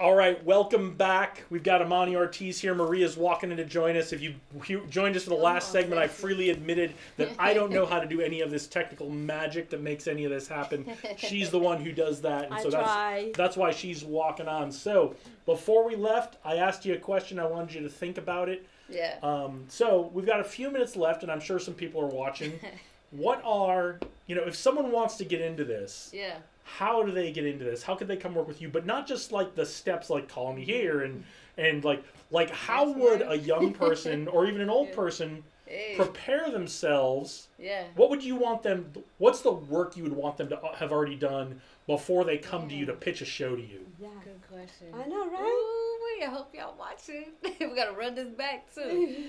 Speaker 1: All right, welcome back. We've got Amani Ortiz here. Maria's walking in to join us. If you joined us for the last segment, I freely admitted that I don't know how to do any of this technical magic that makes any of this happen. She's the one who does that, and so that's why she's walking on. So before we left, I asked you a question. I wanted you to think about it.
Speaker 3: Yeah.
Speaker 1: So we've got a few minutes left, and I'm sure some people are watching. What are, if someone wants to get into this,
Speaker 3: yeah,
Speaker 1: how do they get into this? How could they come work with you? But not just like the steps, like call me here and like how would a young person or even an old person prepare themselves?
Speaker 3: Yeah.
Speaker 1: What would you want them? What's the work you would want them to have already done before they come to you to pitch a show to you?
Speaker 2: Yeah.
Speaker 3: Good question.
Speaker 2: I know, right?
Speaker 3: Ooh, I hope y'all watching. We gotta run this back too.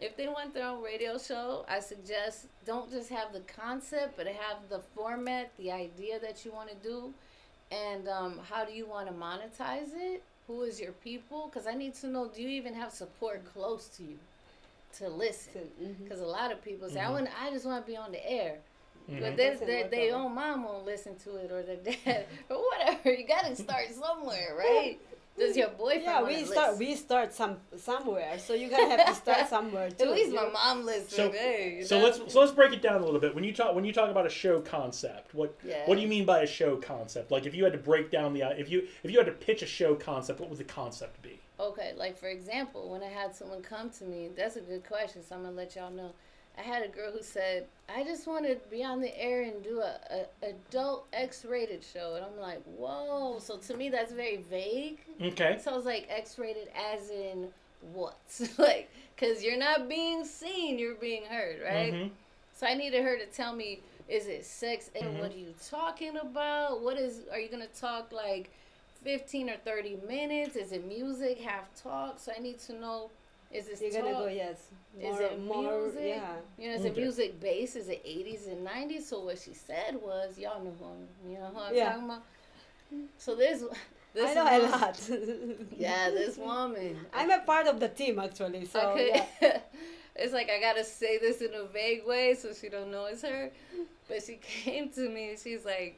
Speaker 3: If they want their own radio show, I suggest don't just have the concept, but have the format, the idea that you want to do, and how do you want to monetize it? Who is your people? Because I need to know, do you even have support close to you to listen? Because a lot of people say, I just want to be on the air. But then their own mom won't listen to it, or their dad, or whatever. You got to start somewhere, right? Does your boyfriend want to listen?
Speaker 2: We start somewhere, so you gotta have to start somewhere too.
Speaker 3: At least my mom listens.
Speaker 1: So let's break it down a little bit. When you talk about a show concept, what do you mean by a show concept? Like if you had to break down if you had to pitch a show concept, what would the concept be?
Speaker 3: Okay, like for example, when I had someone come to me, that's a good question, so I'm gonna let y'all know. I had a girl who said, I just want to be on the air and do a adult X-rated show. And I'm like, whoa. So to me, that's very vague.
Speaker 1: Okay.
Speaker 3: So I was like, X-rated as in what? Like, because you're not being seen, you're being heard, right? So I needed her to tell me, is it sex? And what are you talking about? Are you going to talk like 15 or 30 minutes? Is it music, half talk? So I need to know. Is this
Speaker 2: You're gonna go, yes.
Speaker 3: Is it music?
Speaker 2: Yeah.
Speaker 3: Is it music based? Is it 80s and 90s? So what she said was, y'all know who I'm talking about? So this
Speaker 2: I know
Speaker 3: woman,
Speaker 2: a lot.
Speaker 3: yeah, this woman.
Speaker 2: I'm a part of the team, actually. So,
Speaker 3: okay. Yeah. It's like I gotta say this in a vague way so she don't know it's her. But she came to me and she's like,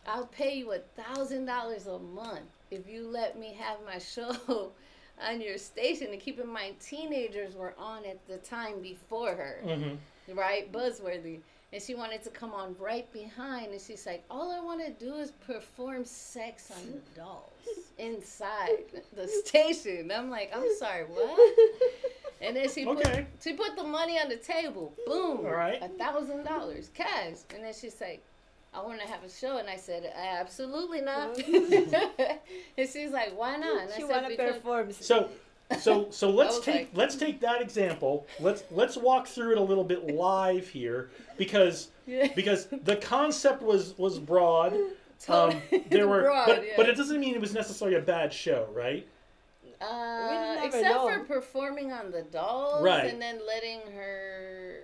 Speaker 3: I'll pay you $1,000 a month if you let me have my show on your station. And keep in mind, teenagers were on at the time before her, right? Buzzworthy. And she wanted to come on right behind. And she's like, all I want to do is perform sex on the dolls inside the station. I'm like, I'm sorry, what? And then she put the money on the table. Boom.
Speaker 1: All right.
Speaker 3: $1,000 cash. And then she's like, I want to have a show. And I said, absolutely not. And she's like, why not? And
Speaker 2: she
Speaker 3: I said,
Speaker 2: want to perform.
Speaker 1: So let's take that example. Let's walk through it a little bit live here because the concept was broad. But it doesn't mean it was necessarily a bad show, right?
Speaker 3: Except for performing on the dolls,
Speaker 1: right,
Speaker 3: and then letting her.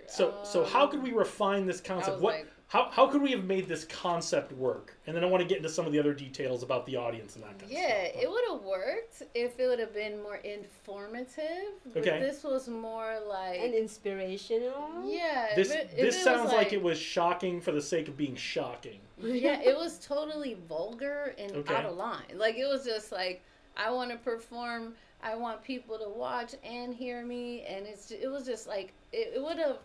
Speaker 1: So how could we refine this concept? How could we have made this concept work? And then I want to get into some of the other details about the audience and that kind of stuff.
Speaker 3: Yeah, it would have worked if it would have been more informative. But this was more like...
Speaker 2: And inspirational.
Speaker 3: Yeah.
Speaker 1: This sounds like it was shocking for the sake of being shocking.
Speaker 3: Yeah, it was totally vulgar and out of line. Like, it was just like, I want to perform, I want people to watch and hear me. And it was just like, it would have...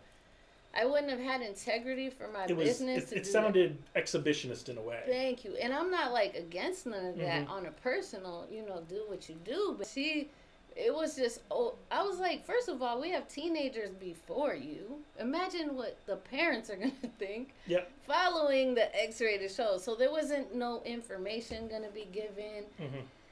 Speaker 3: I wouldn't have had integrity for my business.
Speaker 1: It sounded exhibitionist in a way.
Speaker 3: Thank you. And I'm not like against none of that on a personal, do what you do. But it was just, I was like, first of all, we have teenagers before you. Imagine what the parents are going to think following the X-rated show. So there wasn't no information going to be given.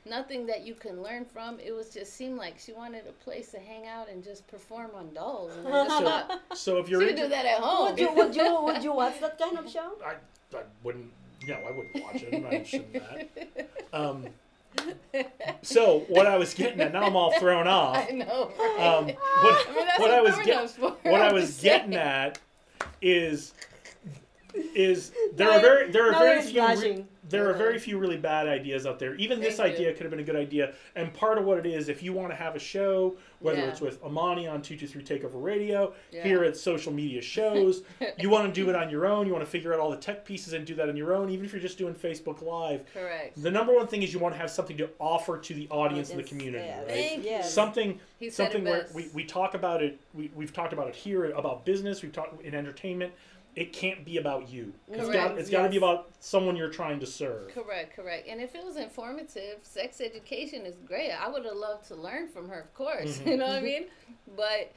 Speaker 3: Nothing that you can learn from. It was just seemed like she wanted a place to hang out and just perform on dolls. And
Speaker 1: so if you're
Speaker 3: she could do that at home.
Speaker 2: Would you watch that kind of show?
Speaker 1: I wouldn't. I wouldn't watch it. I'm not interested in that. So what I was getting at, now I'm all thrown off.
Speaker 3: I know. Right?
Speaker 1: What I was getting at is is there are very few really bad ideas out there. Even this idea could have been a good idea. And part of what it is, if you want to have a show, whether it's with Imani on 223 Takeover Radio, here at social media shows, you want to do it on your own, you want to figure out all the tech pieces and do that on your own, even if you're just doing Facebook Live.
Speaker 3: Correct.
Speaker 1: The number one thing is you want to have something to offer to the audience and the community, right?
Speaker 2: Yes.
Speaker 1: Something where we talk about it, we've talked about it here, about business, we've talked in entertainment. It can't be about you. It's got to be about someone you're trying to serve.
Speaker 3: Correct. And if it was informative, sex education is great. I would have loved to learn from her, of course. You know what I mean? But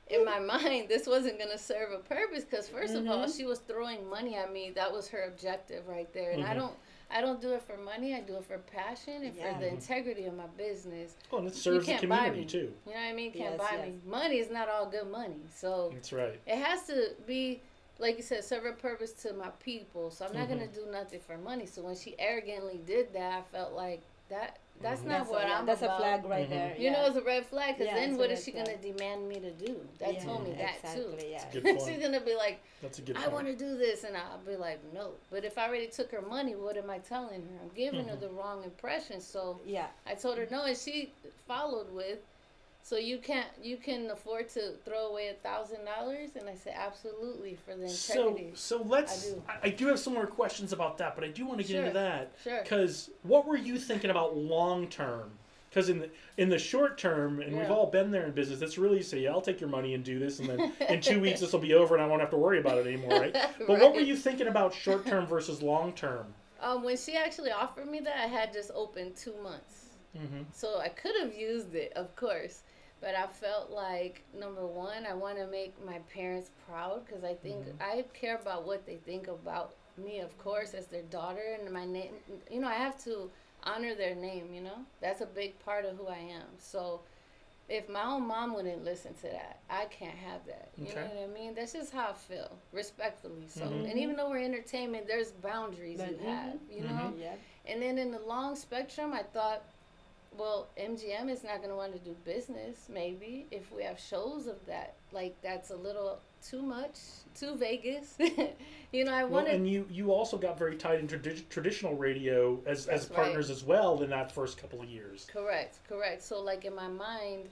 Speaker 3: in my mind, this wasn't going to serve a purpose because, first of all, she was throwing money at me. That was her objective right there. And I don't do it for money. I do it for passion and for the integrity of my business.
Speaker 1: Oh, and it serves the community, too.
Speaker 3: You know what I mean? Can't buy me. Money is not all good money. So
Speaker 1: that's right.
Speaker 3: It has to be, like you said, serve a purpose to my people. So I'm not going to do nothing for money. So when she arrogantly did that, I felt like that's not what I'm
Speaker 2: about. That's a flag right there.
Speaker 3: You know, it's a red flag because then what is she going to demand me to do? That told me that too.
Speaker 1: That's a good point.
Speaker 3: She's going to be like,
Speaker 1: that's a good
Speaker 3: I want to do this. And I'll be like, no. But if I already took her money, what am I telling her? I'm giving her the wrong impression. So I told her no, and she followed with, so you can afford to throw away $1,000? And I said, absolutely, for the integrity.
Speaker 1: So let's. I do have some more questions about that, but I do want to get into that.
Speaker 3: Sure.
Speaker 1: Because what were you thinking about long term? Because in the short term, and we've all been there in business, it's really say, yeah, I'll take your money and do this, and then in 2 weeks this will be over, and I won't have to worry about it anymore, right? But what were you thinking about short term versus long term?
Speaker 3: When she actually offered me that, I had just opened 2 months, so I could have used it, of course. But I felt like, number one, I want to make my parents proud because I think I care about what they think about me, of course, as their daughter. And my name, you know, I have to honor their name, you know. That's a big part of who I am. So if my own mom wouldn't listen to that, I can't have that. You know what I mean? That's just how I feel, respectfully. So, and even though we're entertainment, there's boundaries you have, you know. And then in the long spectrum, I thought, well, MGM is not going to want to do business, maybe, if we have shows of that. Like, that's a little too much, too Vegas. You know, I wanted...
Speaker 1: Well, and you also got very tied into traditional radio as partners as well in that first couple of years.
Speaker 3: Correct. So, like, in my mind,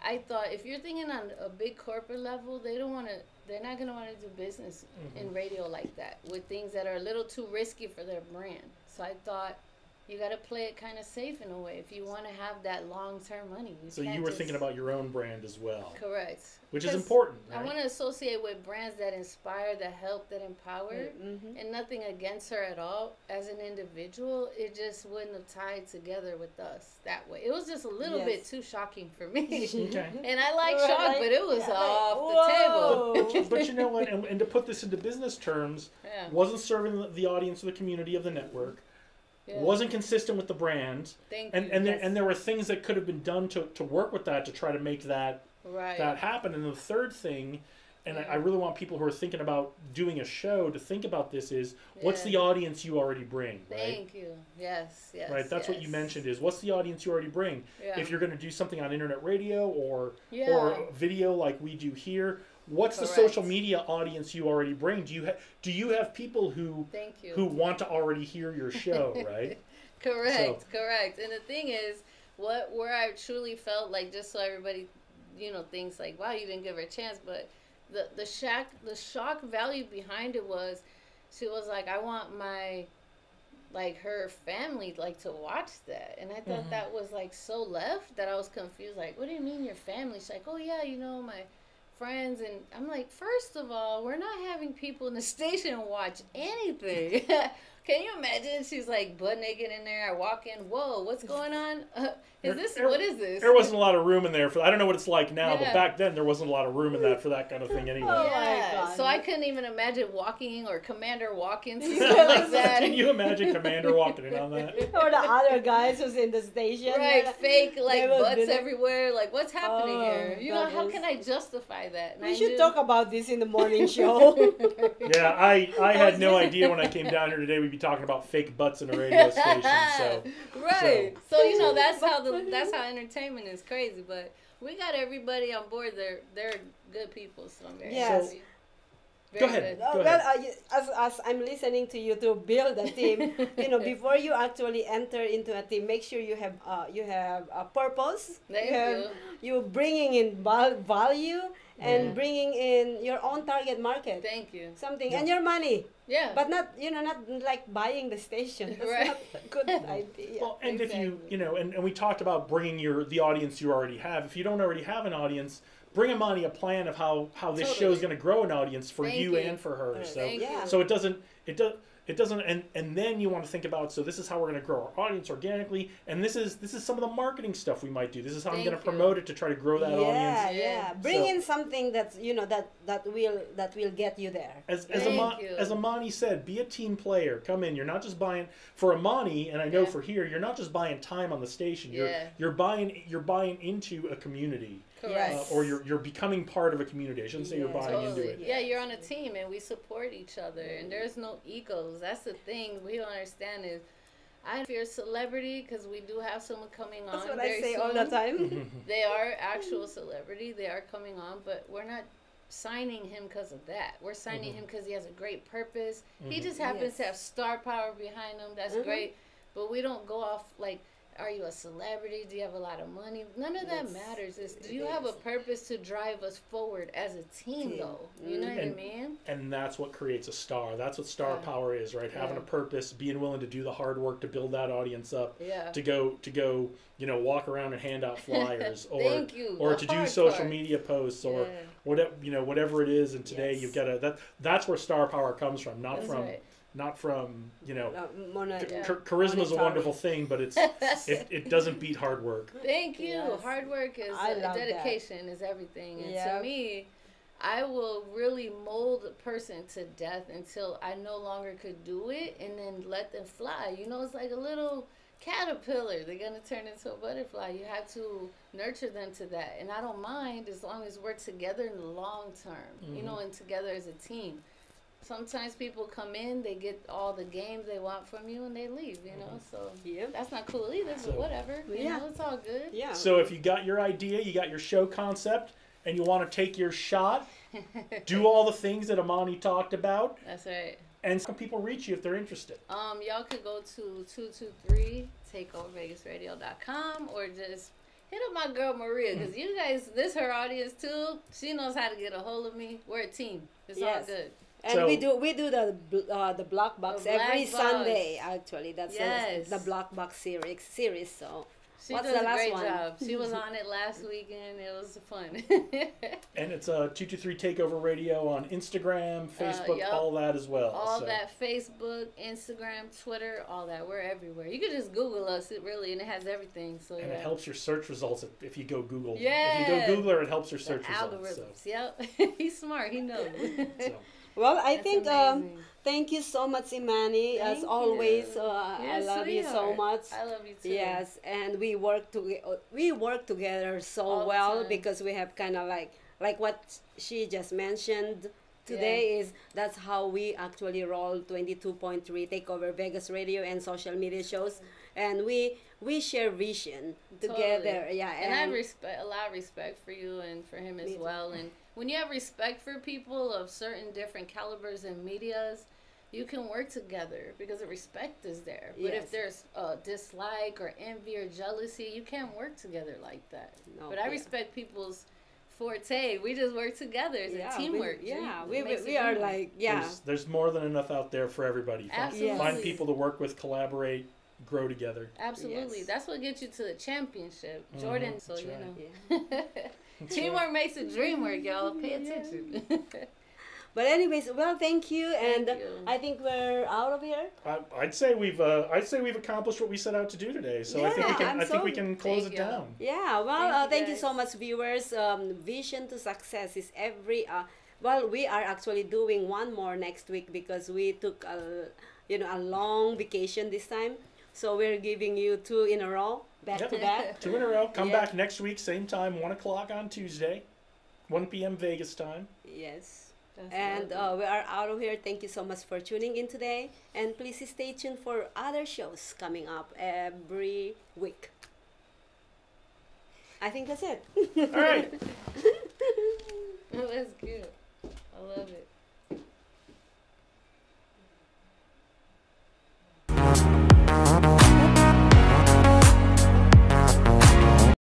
Speaker 3: I thought, if you're thinking on a big corporate level, they're not going to want to do business in radio like that, with things that are a little too risky for their brand. So I thought, you got to play it kind of safe in a way if you want to have that long-term money.
Speaker 1: So you were thinking about your own brand as well.
Speaker 3: Correct.
Speaker 1: Which is important, right?
Speaker 3: I want to associate with brands that inspire, that help, that empower, and nothing against her at all. As an individual, it just wouldn't have tied together with us that way. It was just a little bit too shocking for me. And I like shock, but it was off
Speaker 1: the table. But you know what? And to put this into business terms, wasn't serving the audience or the community of the network. Wasn't consistent with the brand, and there were things that could have been done to work with that to try to make that happen. And the third thing, and I really want people who are thinking about doing a show to think about this is what's the audience you already bring, right?
Speaker 3: Thank you. Yes.
Speaker 1: Right, that's what you mentioned is what's the audience you already bring. If you're going to do something on internet radio or video like we do here. What's the social media audience you already bring? Do you have people who want to already hear your show, right?
Speaker 3: Correct. And the thing is, where I truly felt like, just so everybody, you know, thinks like, wow, you didn't give her a chance, but the shock value behind it was, she was like, I want my, like, her family, like, to watch that. And I thought that was, like, so left that I was confused. Like, what do you mean your family? She's like, oh, yeah, you know, my friends. And I'm like, first of all, we're not having people in the station watch anything. Can you imagine? She's like butt naked in there. I walk in. Whoa, what's going on? What is this?
Speaker 1: There wasn't a lot of room in there for. I don't know what it's like now, but back then there wasn't a lot of room in that for that kind of thing anyway.
Speaker 3: So I couldn't even imagine walking or Commander walking to something like that.
Speaker 1: Can you imagine Commander walking in on that?
Speaker 2: Or the other guys who's in the station.
Speaker 3: Right, fake like butts everywhere. Like, what's happening here? You know, how can I justify that? And
Speaker 2: we should talk about this in the morning show.
Speaker 1: Yeah, I had no idea when I came down here today we'd be talking about fake butts in a radio station.
Speaker 3: So you know that's how entertainment is crazy. But we got everybody on board. They're good people, so I'm very happy.
Speaker 1: Go ahead.
Speaker 2: As I'm listening to you to build a team, before you actually enter into a team, make sure you have a purpose. You bringing in value and bringing in your own target market.
Speaker 3: Thank you.
Speaker 2: Something and your money.
Speaker 3: Yeah.
Speaker 2: But not not like buying the station. That's not a good idea.
Speaker 1: Well, and if you and we talked about bringing the audience you already have. If you don't already have an audience, bring Imani a plan of how this show is going to grow an audience for you and for her. So it doesn't and then you want to think about, so this is how we're going to grow our audience organically, and this is some of the marketing stuff we might do. This is how I'm going to promote it to try to grow that audience.
Speaker 2: Yeah. Bring in something that's that will get you there.
Speaker 1: As Amani said, be a team player. Come in. You're not just buying for Imani, and I know for here, you're not just buying time on the station. You're buying into a community.
Speaker 3: Correct.
Speaker 1: Or you're becoming part of a community. I shouldn't say you're buying into it.
Speaker 3: Yeah, you're on a team and we support each other and there's no egos. That's the thing we don't understand is I fear celebrity because we do have someone coming on.
Speaker 2: That's what I say all the time.
Speaker 3: They are actual celebrity. They are coming on, but we're not signing him because of that. We're signing him because he has a great purpose. He just happens to have star power behind him. That's great. But we don't go off like, are you a celebrity? Do you have a lot of money? None of that matters. Do you have a purpose to drive us forward as a team, though? You know what I mean?
Speaker 1: And that's what creates a star. That's what star power is, right? Having a purpose, being willing to do the hard work to build that audience up. To go, walk around and hand out flyers, or to do social media posts, or whatever it is. And today you've got to that's where star power comes from, not from charisma is a wonderful thing, but it doesn't beat hard work.
Speaker 3: Thank you. Hard work is dedication is everything, and to me, I will really mold a person to death until I no longer could do it, and then let them fly. It's like a little caterpillar. They're gonna turn into a butterfly. You have to nurture them to that, and I don't mind as long as we're together in the long term. And together as a team. Sometimes people come in, they get all the games they want from you, and they leave, so that's not cool either, but whatever. It's all good.
Speaker 2: Yeah.
Speaker 1: So if you got your idea, you got your show concept, and you want to take your shot, do all the things that Imani talked about.
Speaker 3: That's right.
Speaker 1: And some people reach you if they're interested.
Speaker 3: Y'all could go to 223takeovervegasradio.com or just hit up my girl Maria, because you guys, this her audience too. She knows how to get a hold of me. We're a team. It's all good.
Speaker 2: And we do the Black Box every Sunday. Actually, that's the Black Box series. So
Speaker 3: she does a great job. She was on it last weekend. It was fun.
Speaker 1: And it's 223 Takeover Radio on Instagram, Facebook, all that as well.
Speaker 3: All that, Facebook, Instagram, Twitter, all that. We're everywhere. You can just Google us, and it has everything. So
Speaker 1: and it helps your search results if you go Google.
Speaker 3: Yeah.
Speaker 1: If you go Google her, it helps your search results.
Speaker 3: Algorithms. Yep. He's smart. He knows.
Speaker 2: Well, I think thank you so much, Imani. As always, I love you so much.
Speaker 3: I love you too.
Speaker 2: Yes, and we work together so well because we have kind of like what she just mentioned today is that's how we actually roll 22.3 Takeover Vegas Radio and social media shows, and we share vision together. Yeah,
Speaker 3: and I respect a lot of respect for you and for him as well. And when you have respect for people of certain different calibers and medias, you can work together because the respect is there. But if there's a dislike or envy or jealousy, you can't work together like that. No, but I respect people's forte. We just work together. It's a teamwork.
Speaker 2: We are like,
Speaker 1: There's more than enough out there for everybody.
Speaker 3: Absolutely.
Speaker 1: Find people to work with, collaborate, grow together.
Speaker 3: Absolutely. Yes. That's what gets you to the championship. Jordan, so teamwork makes the dream work, y'all. Pay attention.
Speaker 2: But anyways, well, thank you, and I think we're out of here.
Speaker 1: I'd say we've accomplished what we set out to do today. So I think we can close it down.
Speaker 2: Yeah. Well, thank you so much, viewers. Vision to success is every. Well, we are actually doing one more next week because we took a long vacation this time. So we're giving you 2 in a row, back to back.
Speaker 1: 2 in a row. Come back next week, same time, 1 o'clock on Tuesday, 1 p.m. Vegas time.
Speaker 2: Yes. And we are out of here. Thank you so much for tuning in today. And please stay tuned for other shows coming up every week. I think that's it.
Speaker 1: All right.
Speaker 3: That's good.